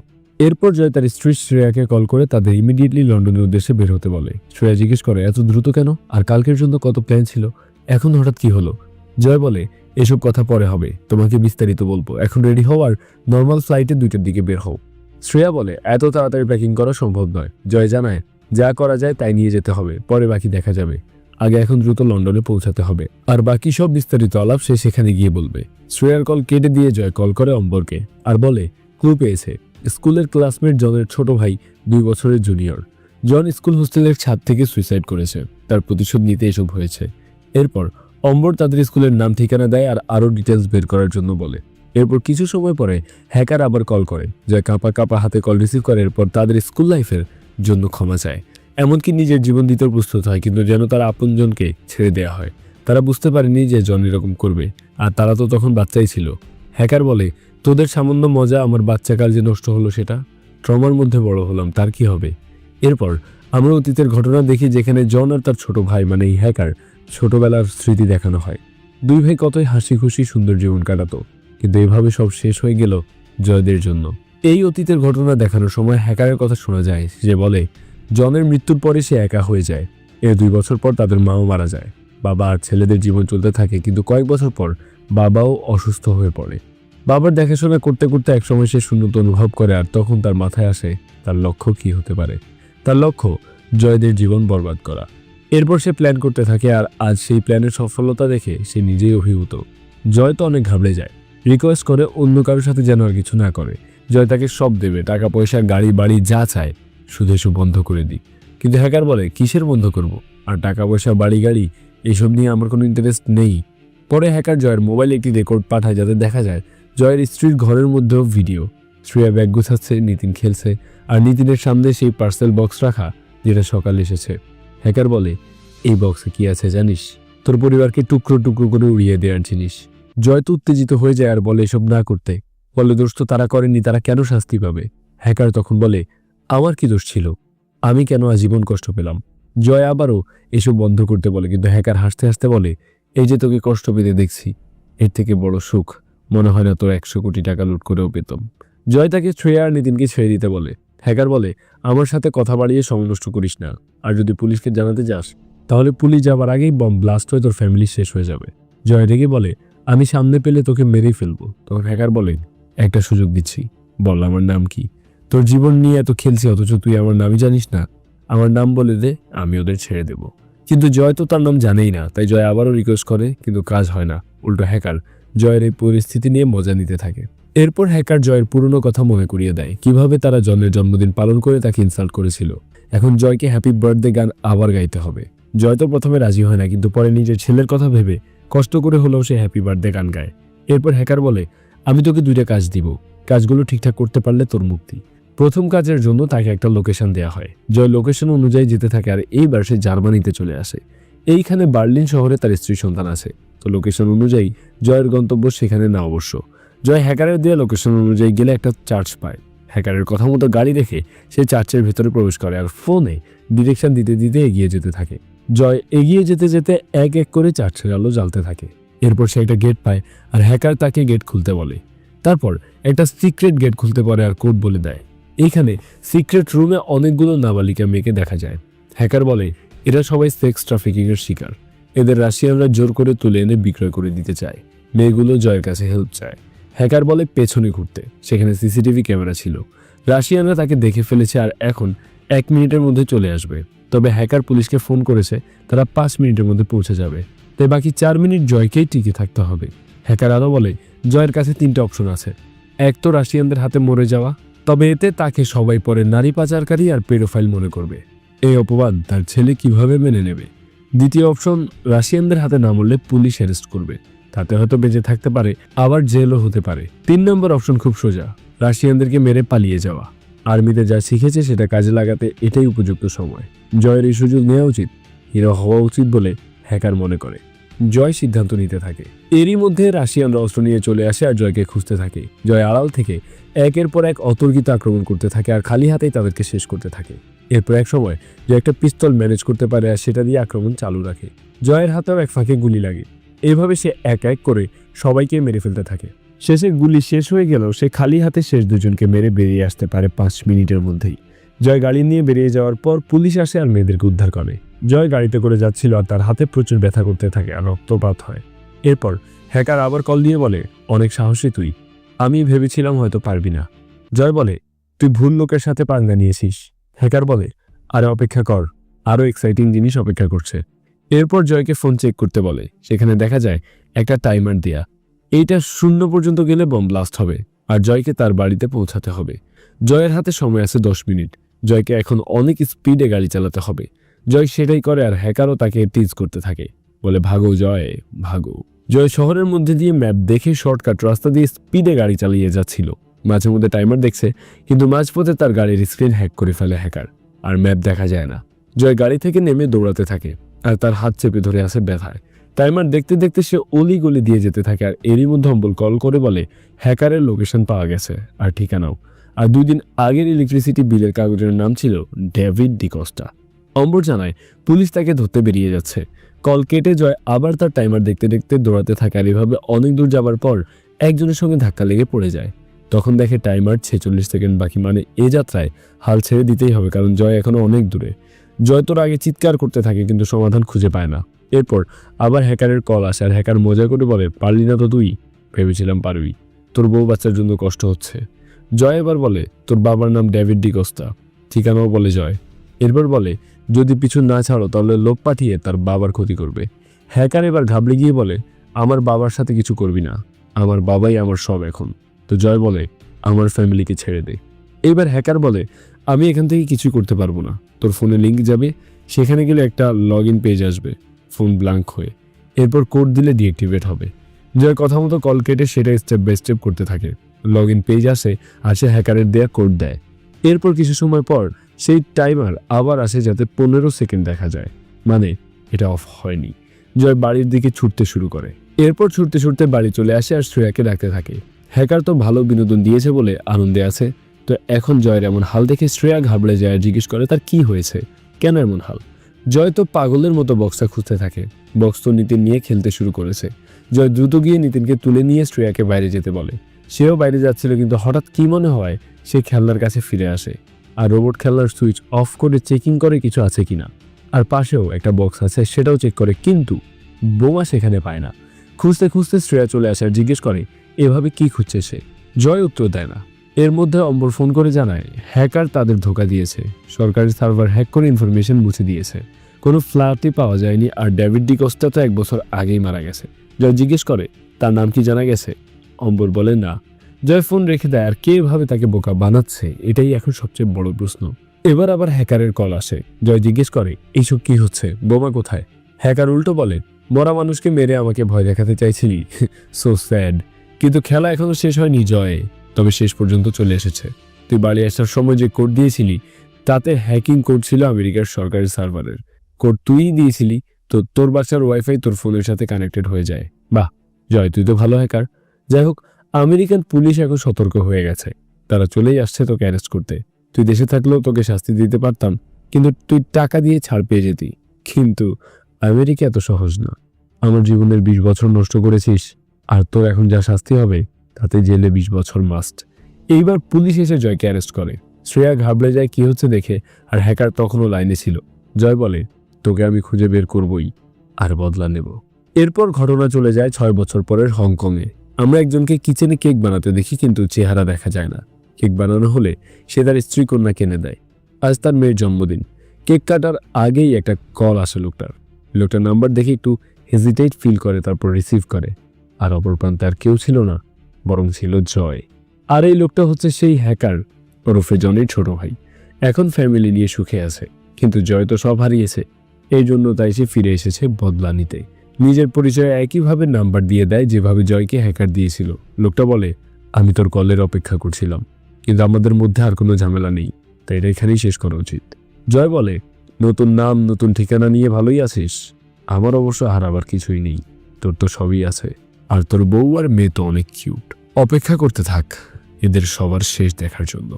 এরপর জয় তার স্ত্রী শ্রেয়াকে কল করে তাদের ইমিডিয়েটলি লন্ডনের উদ্দেশ্যে বের হতে বলে। শ্রেয়া জিজ্ঞেস করে এত দ্রুত কেন, আর কালকের জন্য কত প্ল্যান ছিল, এখন হঠাৎ কি হলো? জয় বলে এসব কথা পরে হবে, তোমাকে বিস্তারিত বলবো, এখন রেডি হও আর নর্মাল ফ্লাইটে 2টার দিকে বের হও। শ্রেয়া বলে এত তাড়াতাড়ি প্যাকিং করা সম্ভব নয়। জয় জানায় যা করা যায় তাই নিয়ে যেতে হবে, পরে বাকি দেখা যাবে, আগে এখন দ্রুত লন্ডনে পৌঁছাতে হবে, আর বাকি সব বিস্তারিত আলাপ সে সেখানে গিয়ে বলবে। শ্রেয়ার কল কেটে দিয়ে জয় কল করে অম্বরকে আর বলে ক্লু পেয়েছে, স্কুলের ক্লাসমেট জনের ছোট ভাই 2 বছরের জুনিয়র। জন স্কুল হোস্টেলের ছাদ থেকে সুইসাইড করেছে, তার প্রতিশোধ নিতে এসব হয়েছে। এরপর অম্বর তাদের স্কুলের নাম ঠিকানা দেয় আর আরও ডিটেলস বের করার জন্য বলে। এরপর কিছু সময় পরে হ্যাকার আবার কল করে। জয় কাঁপা কাঁপা হাতে কল রিসিভ করে। এরপর তাদের স্কুল লাইফের জন্য ক্ষমা চায়, এমনকি নিজের জীবন দিতেও প্রস্তুত হয়, কিন্তু যেন তার আপনজনকে ছেড়ে দেওয়া হয়। তারা বুঝতে পারেনি যে জন এরকম করবে, আর তারা তো তখন বাচ্চাই ছিল। হ্যাকার বলে তোদের সামান্য মজা, আমার বাচ্চাকাল যে নষ্ট হলো সেটা, ট্রমার মধ্যে বড় হলাম, তার কি হবে? এরপর আমরা অতীতের ঘটনা দেখি যেখানে জন আর তার ছোট ভাই মানে এই হ্যাকার ছোটবেলার স্মৃতি দেখানো হয়। 2 ভাই কতই হাসি খুশি সুন্দর জীবন কাটাতো, কিন্তু এভাবে সব শেষ হয়ে গেল জয়দের জন্য। এই অতীতের ঘটনা দেখানোর সময় হ্যাকারের কথা শোনা যায়, যে বলে জনের মৃত্যুর পরে সে একা হয়ে যায়। এর 2 বছর পর তাদের মাও মারা যায়। বাবা আর ছেলেদের জীবন চলতে থাকে, কিন্তু কয়েক বছর পর বাবাও অসুস্থ হয়ে পড়ে। বাবার দেখাশোনা করতে করতে একসময় সে শূন্যতা অনুভব করে, আর তখন তার মাথায় আসে তার লক্ষ্য কি হতে পারে। তার লক্ষ্য জয়দের জীবন বরবাদ করা। এরপর সে প্ল্যান করতে থাকে, আর আজ সেই প্ল্যানের সফলতা দেখে সে নিজেই অভিভূত। জয় তো অনেক ঘাবড়ে যায়, রিকোয়েস্ট করে অন্য কারোর সাথে যেন আর কিছু না করে। জয় তাকে সব দেবে, টাকা পয়সা গাড়ি বাড়ি যা চায়, শুধু এসব বন্ধ করে দিই। কিন্তু হ্যাকার বলে কিসের বন্ধ করব, আর টাকা পয়সা বাড়ি গাড়ি এইসব নিয়ে আমার কোনো ইন্টারেস্ট নেই। পরে হ্যাকার জয়ের মোবাইলে একটি রেকর্ড পাঠায়, যাতে দেখা যায় জয়ের স্ত্রীর ঘরের মধ্যেও ভিডিও। শ্রেয়া ব্যাগ গুছাচ্ছে, নিতিন খেলছে, আর নিতিনের সামনে সেই পার্সেল বক্স রাখা যেটা সকালে এসেছে। হ্যাকার বলে এই বক্সে কি আছে জানিস, তোর পরিবারকে টুকরো টুকরো করে উড়িয়ে দেওয়ার জিনিস। জয় তো উত্তেজিত হয়ে যায় আর বলে এসব না করতে। বলে দোষ তো তারা করেনি, তারা কেন শাস্তি পাবে? হ্যাকার তখন বলে আমার কি দোষ ছিল, আমি কেন আজীবন কষ্ট পেলাম? জয় আবারও এসব বন্ধ করতে বলে, কিন্তু হ্যাকার হাসতে হাসতে বলে এই যে তোকে কষ্ট পেতে দেখছি, এর থেকে বড় সুখ মনে হয় না তোর 100 কোটি টাকা লুট করেও পেতাম। জয় তাকে শ্রেয়া আর নিতিনকে ছেড়ে দিতে বলে। হ্যাকার বলে আমার সাথে কথা বাড়িয়ে সময় নষ্ট করিস না, আর যদি পুলিশকে জানাতে যাস তাহলে পুলিশ যাবার আগেই বম ব্লাস্ট হয়ে তোর ফ্যামিলি শেষ হয়ে যাবে। জয় রেগে বলে, আমি সামনে পেলে তোকে মেরেই ফেলবো। তখন হ্যাকার বলে, একটা সুযোগ দিচ্ছি, বল আমার নাম কি? তোর জীবন নিয়ে এত খেলছি অথচ তুই আমার নামই জানিস না। আমার নাম বলে দে, আমি ওদের ছেড়ে দেব। কিন্তু জয় তো তার নাম জানেই না, তাই জয় আবারও রিকোয়েস্ট করে, কিন্তু কাজ হয় না। উল্টো হ্যাকার জয়ের এই পরিস্থিতি নিয়ে মজা নিতে থাকে। এরপর হ্যাকার জয়ের পুরনো কথা মনে করিয়ে দেয়, কিভাবে তারা জনের জন্মদিন পালন করে তাকে ইনসাল্ট করেছিল। এখন জয়কে হ্যাপি বার্থডে গান আবার গাইতে হবে। জয় তো প্রথমে রাজি হয় না, কিন্তু পরে নিজের ছেলের কথা ভেবে কষ্ট করে হলেও সে হ্যাপি বার্থডে গান গায়। এরপর হ্যাকার বলে, আমি তোকে 2টা কাজ দিব, কাজগুলো ঠিকঠাক করতে পারলে তোর মুক্তি। প্রথম কাজের জন্য তাকে একটা লোকেশন দেওয়া হয়। জয় লোকেশন অনুযায়ী যেতে থাকে, আর এইবার সে জার্মানিতে চলে আসে। এইখানে বার্লিন শহরে তার স্ত্রী সন্তান আছে। তো লোকেশন অনুযায়ী জয়ের গন্তব্য সেখানে না অবশ্য। জয় হ্যাকারের দেওয়া লোকেশন অনুযায়ী গেলে একটা চার্চ পায়। হ্যাকারের কথা মতো গাড়ি রেখে সে চার্চের ভেতরে প্রবেশ করে আর ফোনে ডিরেকশন দিতে দিতে এগিয়ে যেতে থাকে। জয় এগিয়ে যেতে যেতে এক এক করে চার্চের আলো জ্বালতে থাকে। এরপর সে একটা গেট পায় আর হ্যাকার তাকে গেট খুলতে বলে। তারপর একটা সিক্রেট গেট খুলতে পারে আর কোড বলে দেয়। এইখানে সিক্রেট রুমে অনেকগুলো নাবালিকা মেয়েকে দেখা যায়। হ্যাকার বলে, এরা সবাই সেক্স ট্রাফিকিং এর শিকার। এদের রাশিয়ানরা জোর করে তুলে এনে বিক্রয় করে দিতে চায়। মেয়েগুলো জয়ের কাছে হেল্প চায়। হ্যাকার বলে পেছনে ঘুরতে, সেখানে সিসিটিভি ক্যামেরা ছিল। রাশিয়ানরা তাকে দেখে ফেলেছে আর এখন 1 মিনিটের মধ্যে চলে আসবে। তবে হ্যাকার পুলিশকে ফোন করেছে, তারা 5 মিনিটের মধ্যে পৌঁছে যাবে। তাই বাকি 4 মিনিট জয়কেই টিকে থাকতে হবে। হ্যাকার আরও বলে, জয়ের কাছে 3টা অপশন আছে। এক তো রাশিয়ানদের হাতে মরে যাওয়া, তবে এতে তাকে সবাই পরে নারী পাচারকারী আর পেডোফাইল মনে করবে। এই অপবাদ তার ছেলে কিভাবে মেনে নেবে? দ্বিতীয় অপশন, রাশিয়ানদের হাতে না মরলে পুলিশ অ্যারেস্ট করবে, তাতে হয়তো বেঁচে থাকতে পারে, আবার জেলও হতে পারে। 3 নম্বর অপশন খুব সোজা, রাশিয়ানদেরকে মেরে পালিয়ে যাওয়া। আর্মিতে যা শিখেছে সেটা কাজে লাগাতে এটাই উপযুক্ত সময়। জয়ের এই সুযোগ নেওয়া উচিত, হিরো হওয়া উচিত বলে হ্যাকার মনে করে। জয় সিদ্ধান্ত নিতে থাকে। এরই মধ্যে রাশিয়ানরা অস্ত্র নিয়ে চলে আসে আর জয়কে খুঁজতে থাকে। জয় আড়াল থেকে একের পর এক অতর্কিত আক্রমণ করতে থাকে আর খালি হাতেই তাদেরকে শেষ করতে থাকে। এরপর এক সময় জয় একটা পিস্তল ম্যানেজ করতে পারে আর সেটা দিয়ে আক্রমণ চালু রাখে। জয়ের হাতেও এক ফাঁকে গুলি লাগে। এভাবে সে এক এক করে সবাইকে মেরে ফেলতে থাকে। শেষে গুলি শেষ হয়ে গেলেও সে খালি হাতে শেষ 2জনকে মেরে বেরিয়ে আসতে পারে 5 মিনিটের মধ্যেই। জয় গাড়ি নিয়ে বেরিয়ে যাওয়ার পর পুলিশ আসে আর মেয়েদেরকে উদ্ধার করে। জয় গাড়িতে করে যাচ্ছিল আর তার হাতে প্রচুর ব্যথা করতে থাকে আর রক্তপাত হয়। এরপর হ্যাকার আবার কল দিয়ে বলে, অনেক সাহসী তুই, আমি ভেবেছিলাম হয়তো পারবি না। জয় বলে, তুই ভুল লোকের সাথে পাঙ্গা নিয়েছিস। হ্যাকার বলে, আরে অপেক্ষা কর, আরও এক্সাইটিং জিনিস অপেক্ষা করছে। এরপর জয়কে ফোন চেক করতে বলে। সেখানে দেখা যায় একটা টাইমার দেয়া, এইটা 0 পর্যন্ত গেলে বম ব্লাস্ট হবে আর জয়কে তার বাড়িতে পৌঁছাতে হবে। জয়ের হাতে সময় আছে 10 মিনিট। জয়কে এখন অনেক স্পিডে গাড়ি চালাতে হবে। জয় সেটাই করে আর হ্যাকারও তাকে টিজ করতে থাকে, বলে ভাগো জয় ভাগো। জয় শহরের মধ্যে দিয়ে ম্যাপ দেখে শর্টকাট রাস্তা দিয়ে স্পিডে গাড়ি চালিয়ে যাচ্ছিল। মাঝে মধ্যে টাইমার দেখছে, কিন্তু মাঝপথে তার গাড়ির স্ক্রিন হ্যাক করে ফেলে হ্যাকার আর ম্যাপ দেখা যায় না। জয় গাড়ি থেকে নেমে দৌড়াতে থাকে আর তার হাত চেপে ধরে আছে ব্যথায়। টাইমার দেখতে দেখতে সে অলি গলি দিয়ে যেতে থাকে আর এরই মধ্যে অম্বল কল করে বলে হ্যাকারের লোকেশন পাওয়া গেছে আর ঠিকানাও। আর 2 দিন আগের ইলেকট্রিসিটি বিলের কাগজের নাম ছিল ডেভিড ডিকস্টা। অম্বর জানায় পুলিশ তাকে ধরতে বেরিয়ে যাচ্ছে। কল কেটে জয় আবার তার টাইমার দেখতে দেখতে দৌড়াতে থাকে আর এভাবে অনেক দূর যাবার পর একজনের সঙ্গে ধাক্কা লেগে পড়ে যায়। তখন দেখে টাইমার 46 সেকেন্ড বাকি, মানে এ যাত্রায় হাল ছেড়ে দিতেই হবে, কারণ জয় এখনো অনেক দূরে। জয় তোর আগে চিৎকার করতে থাকে কিন্তু সমাধান খুঁজে পায় না। এরপর আবার হ্যাকারের কল আসে আর হ্যাকার মজা করে বলে, পারলি না তো তুই, ভেবেছিলাম পারবি, তোর বউ বাচ্চার জন্য কষ্ট হচ্ছে। জয় এবার বলে, তোর বাবার নাম ডেভিড ডিকস্টা, ঠিকানাও বলে জয়। এরপর বলে, যদি পিছু না ছাড়ো তাহলে লোক পাঠিয়ে তার বাবার ক্ষতি করবে। হ্যাকার এবার ঘাবড়ে গিয়ে বলে, আমার বাবার সাথে কিছু করবি না, আমার বাবাই আমার সব এখন। তো জয় বলে, আমার ফ্যামিলিকে ছেড়ে দে। এবার হ্যাকার বলে, আমি এখান থেকে কিছুই করতে পারবো না, তোর ফোনে লিঙ্ক যাবে, সেখানে গেলে একটা লগ ইন পেজ আসবে, ফোন ব্ল্যাঙ্ক হয়ে, এরপর কোড দিলে ডিঅ্যাক্টিভেট হবে। জয় কথা মতো কল কেটে সেটা স্টেপ বাই স্টেপ করতে থাকে। লগ ইন পেজ আসে আর সে হ্যাকারের দেয়া কোড দেয়। এরপর কিছু সময় পর সেই টাইমার আবার আসে, যাতে 15 সেকেন্ড দেখা যায়, মানে এটা অফ হয়নি। জয় বাড়ির দিকে ছুটতে শুরু করে। এরপর ছুটতে ছুটতে বাড়ি চলে আসে আর শ্রেয়াকে ডাকতে থাকে। হ্যাকার তো ভালো বিনোদন দিয়েছে বলে আনন্দে আছে। তো এখন জয়ের এমন হাল দেখে শ্রেয়া ঘাবড়ে যায় আর জিজ্ঞেস করে তার কি হয়েছে, কেন এমন হাল। জয় তো পাগলের মতো বক্সটা খুঁজতে থাকে। বক্স তো নিতিন নিয়ে খেলতে শুরু করেছে। জয় দ্রুত গিয়ে নিতিনকে তুলে নিয়ে শ্রেয়াকে বাইরে যেতে বলে। সেও বাইরে যাচ্ছিল, কিন্তু হঠাৎ কি মনে হয় সে খেলনার কাছে ফিরে আসে আর রোবট খেলনার সুইচ অফ করে চেকিং করে কিছু আছে কিনা। আর পাশেও একটা বক্স আছে, সেটাও চেক করে, কিন্তু বোমা সেখানে পায় না। খুঁজতে খুঁজতে শ্রেয়া চলে আসে আর জিজ্ঞেস করে এভাবে কি খুঁজছে সে। জয় উত্তর দেয় না। এর মধ্যে অম্বর ফোন করে জানায় হ্যাকার তাদের ধোকা দিয়েছে, সরকারি সার্ভার হ্যাক করে ইনফরমেশন মুছে দিয়েছে। কোনো ফ্ল্যাটই পাওয়া যায়নি, আর ডেভিড ডিকোস্টা তো 1 বছর আগেই মারা গেছে। জয় জিজ্ঞেস করে তার নাম কি জানা গেছে? অম্বর বলে না। জয় ফোন রেখে দেয়, আর কে ভাবে তাকে বোকা বানাচ্ছে এটাই এখন সবচেয়ে বড় প্রশ্ন। এবার আবার হ্যাকারের কল আসে। জয় জিজ্ঞেস করে এইসব কি হচ্ছে, বোমা কোথায়? হ্যাকার উল্টো বলে মরা মানুষকে মেরে আমাকে ভয় দেখাতে চাইছিলি, সো স্যাড। কিন্তু খেলা এখনো শেষ হয়নি জয়, তবে শেষ পর্যন্ত চলে এসেছে। তুই বাড়ি আসার সময় যে কোড দিয়েছিলি তাতে হ্যাকিং কোড ছিল আমেরিকার সরকারি সার্ভারের। কোড তুইই দিয়েছিলি, তো তোর বাচ্চার ওয়াইফাই তোর ফোনের সাথে কানেক্টেড হয়ে যায়। বাহ জয়, তুই তো ভালো হ্যাকার। যাই হোক, আমেরিকান পুলিশ এখন সতর্ক হয়ে গেছে, তারা চলেই আসছে তোকে অ্যারেস্ট করতে। তুই দেশে থাকলেও তোকে শাস্তি দিতে পারতাম, কিন্তু তুই টাকা দিয়ে ছাড় পেয়ে যেতি। কিন্তু আমেরিকা এত সহজ না। আমার জীবনের 20 বছর নষ্ট করেছিস, আর তোর এখন যা শাস্তি হবে তাতে জেলে 20 বছর মাস্ট। এইবার পুলিশ এসে জয়কে অ্যারেস্ট করে। শ্রেয়া ঘাবড়ে যায় কি হচ্ছে দেখে, আর হ্যাকার তখনও লাইনে ছিল। জয় বলে তোকে আমি খুঁজে বের করবই, আর বদলা নেব। এরপর ঘটনা চলে যায় 6 বছর পরের হংকংয়ে। আমরা একজনকে কিচেনে কেক বানাতে দেখি, কিন্তু চেহারা দেখা যায় না। কেক বানানো হলে সে তার স্ত্রী কন্যা কিনে দেয়। আজ তার মেয়ের জন্মদিন। কেক কাটার আগেই একটা কল আসে লোকটার নাম্বার দেখে একটু হেজিটেট ফিল করে, তারপর রিসিভ করে। আর অপর প্রান্তে আর কেউ ছিল না, বরং ছিল জয়। আর এই লোকটা হচ্ছে সেই হ্যাকার ওরফে জনের ছোট ভাই। এখন ফ্যামিলি নিয়ে সুখে আছে, কিন্তু জয় তো সব হারিয়েছে। এই জন্য তাই সে ফিরে এসেছে বদলা নিতে। নিজের পরিচয়ে একইভাবে নাম্বার দিয়ে দেয় যেভাবে জয়কে হ্যাকার দিয়েছিল। লোকটা বলে আমি তোর কলের অপেক্ষা করছিলাম, কিন্তু আমাদের মধ্যে আর কোনো ঝামেলা নেই, তাই এটা এখানেই শেষ করা উচিত। জয় বলে নতুন নাম নতুন ঠিকানা নিয়ে ভালোই আছিস, আমার অবশ্য হারাবার কিছুই নেই, তোর তো সবই আছে, আর তোর বউ আর মেয়ে তো অনেক কিউট। অপেক্ষা করতে থাক এদের সবার শেষ দেখার জন্য।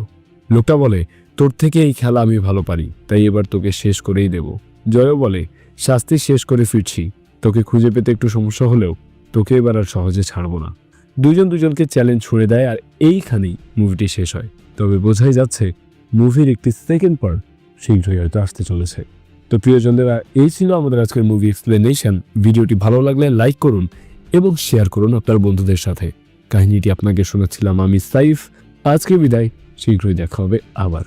লোকটা বলে তোর থেকে এই খেলা আমি ভালো পারি, তাই এবার তোকে শেষ করেই দেব। জয়ও বলে শাস্তি শেষ করে ফিরছি, তোকে খুঁজে পেতে একটু সমস্যা হলেও তোকে এবার আর সহজে ছাড়বো না। দুজন দুজনকে চ্যালেঞ্জ ছুড়ে দেয়, আর এইখানেই মুভিটি শেষ হয়। তবে বোঝাই যাচ্ছে মুভির একটি সেকেন্ড পার্ট শীঘ্রই হয়তো আসতে চলেছে। তো প্রিয়জনরা, এই ছিল আমাদের আজকের মুভি এক্সপ্লেনেশন। ভিডিওটি ভালো লাগলে লাইক করুন এবং শেয়ার করুন আপনার বন্ধুদের সাথে। কাহিনীটি আপনাকে শোনাচ্ছিলাম আমি সাইফ। আজকে বিদায়, শীঘ্রই দেখা হবে আবার।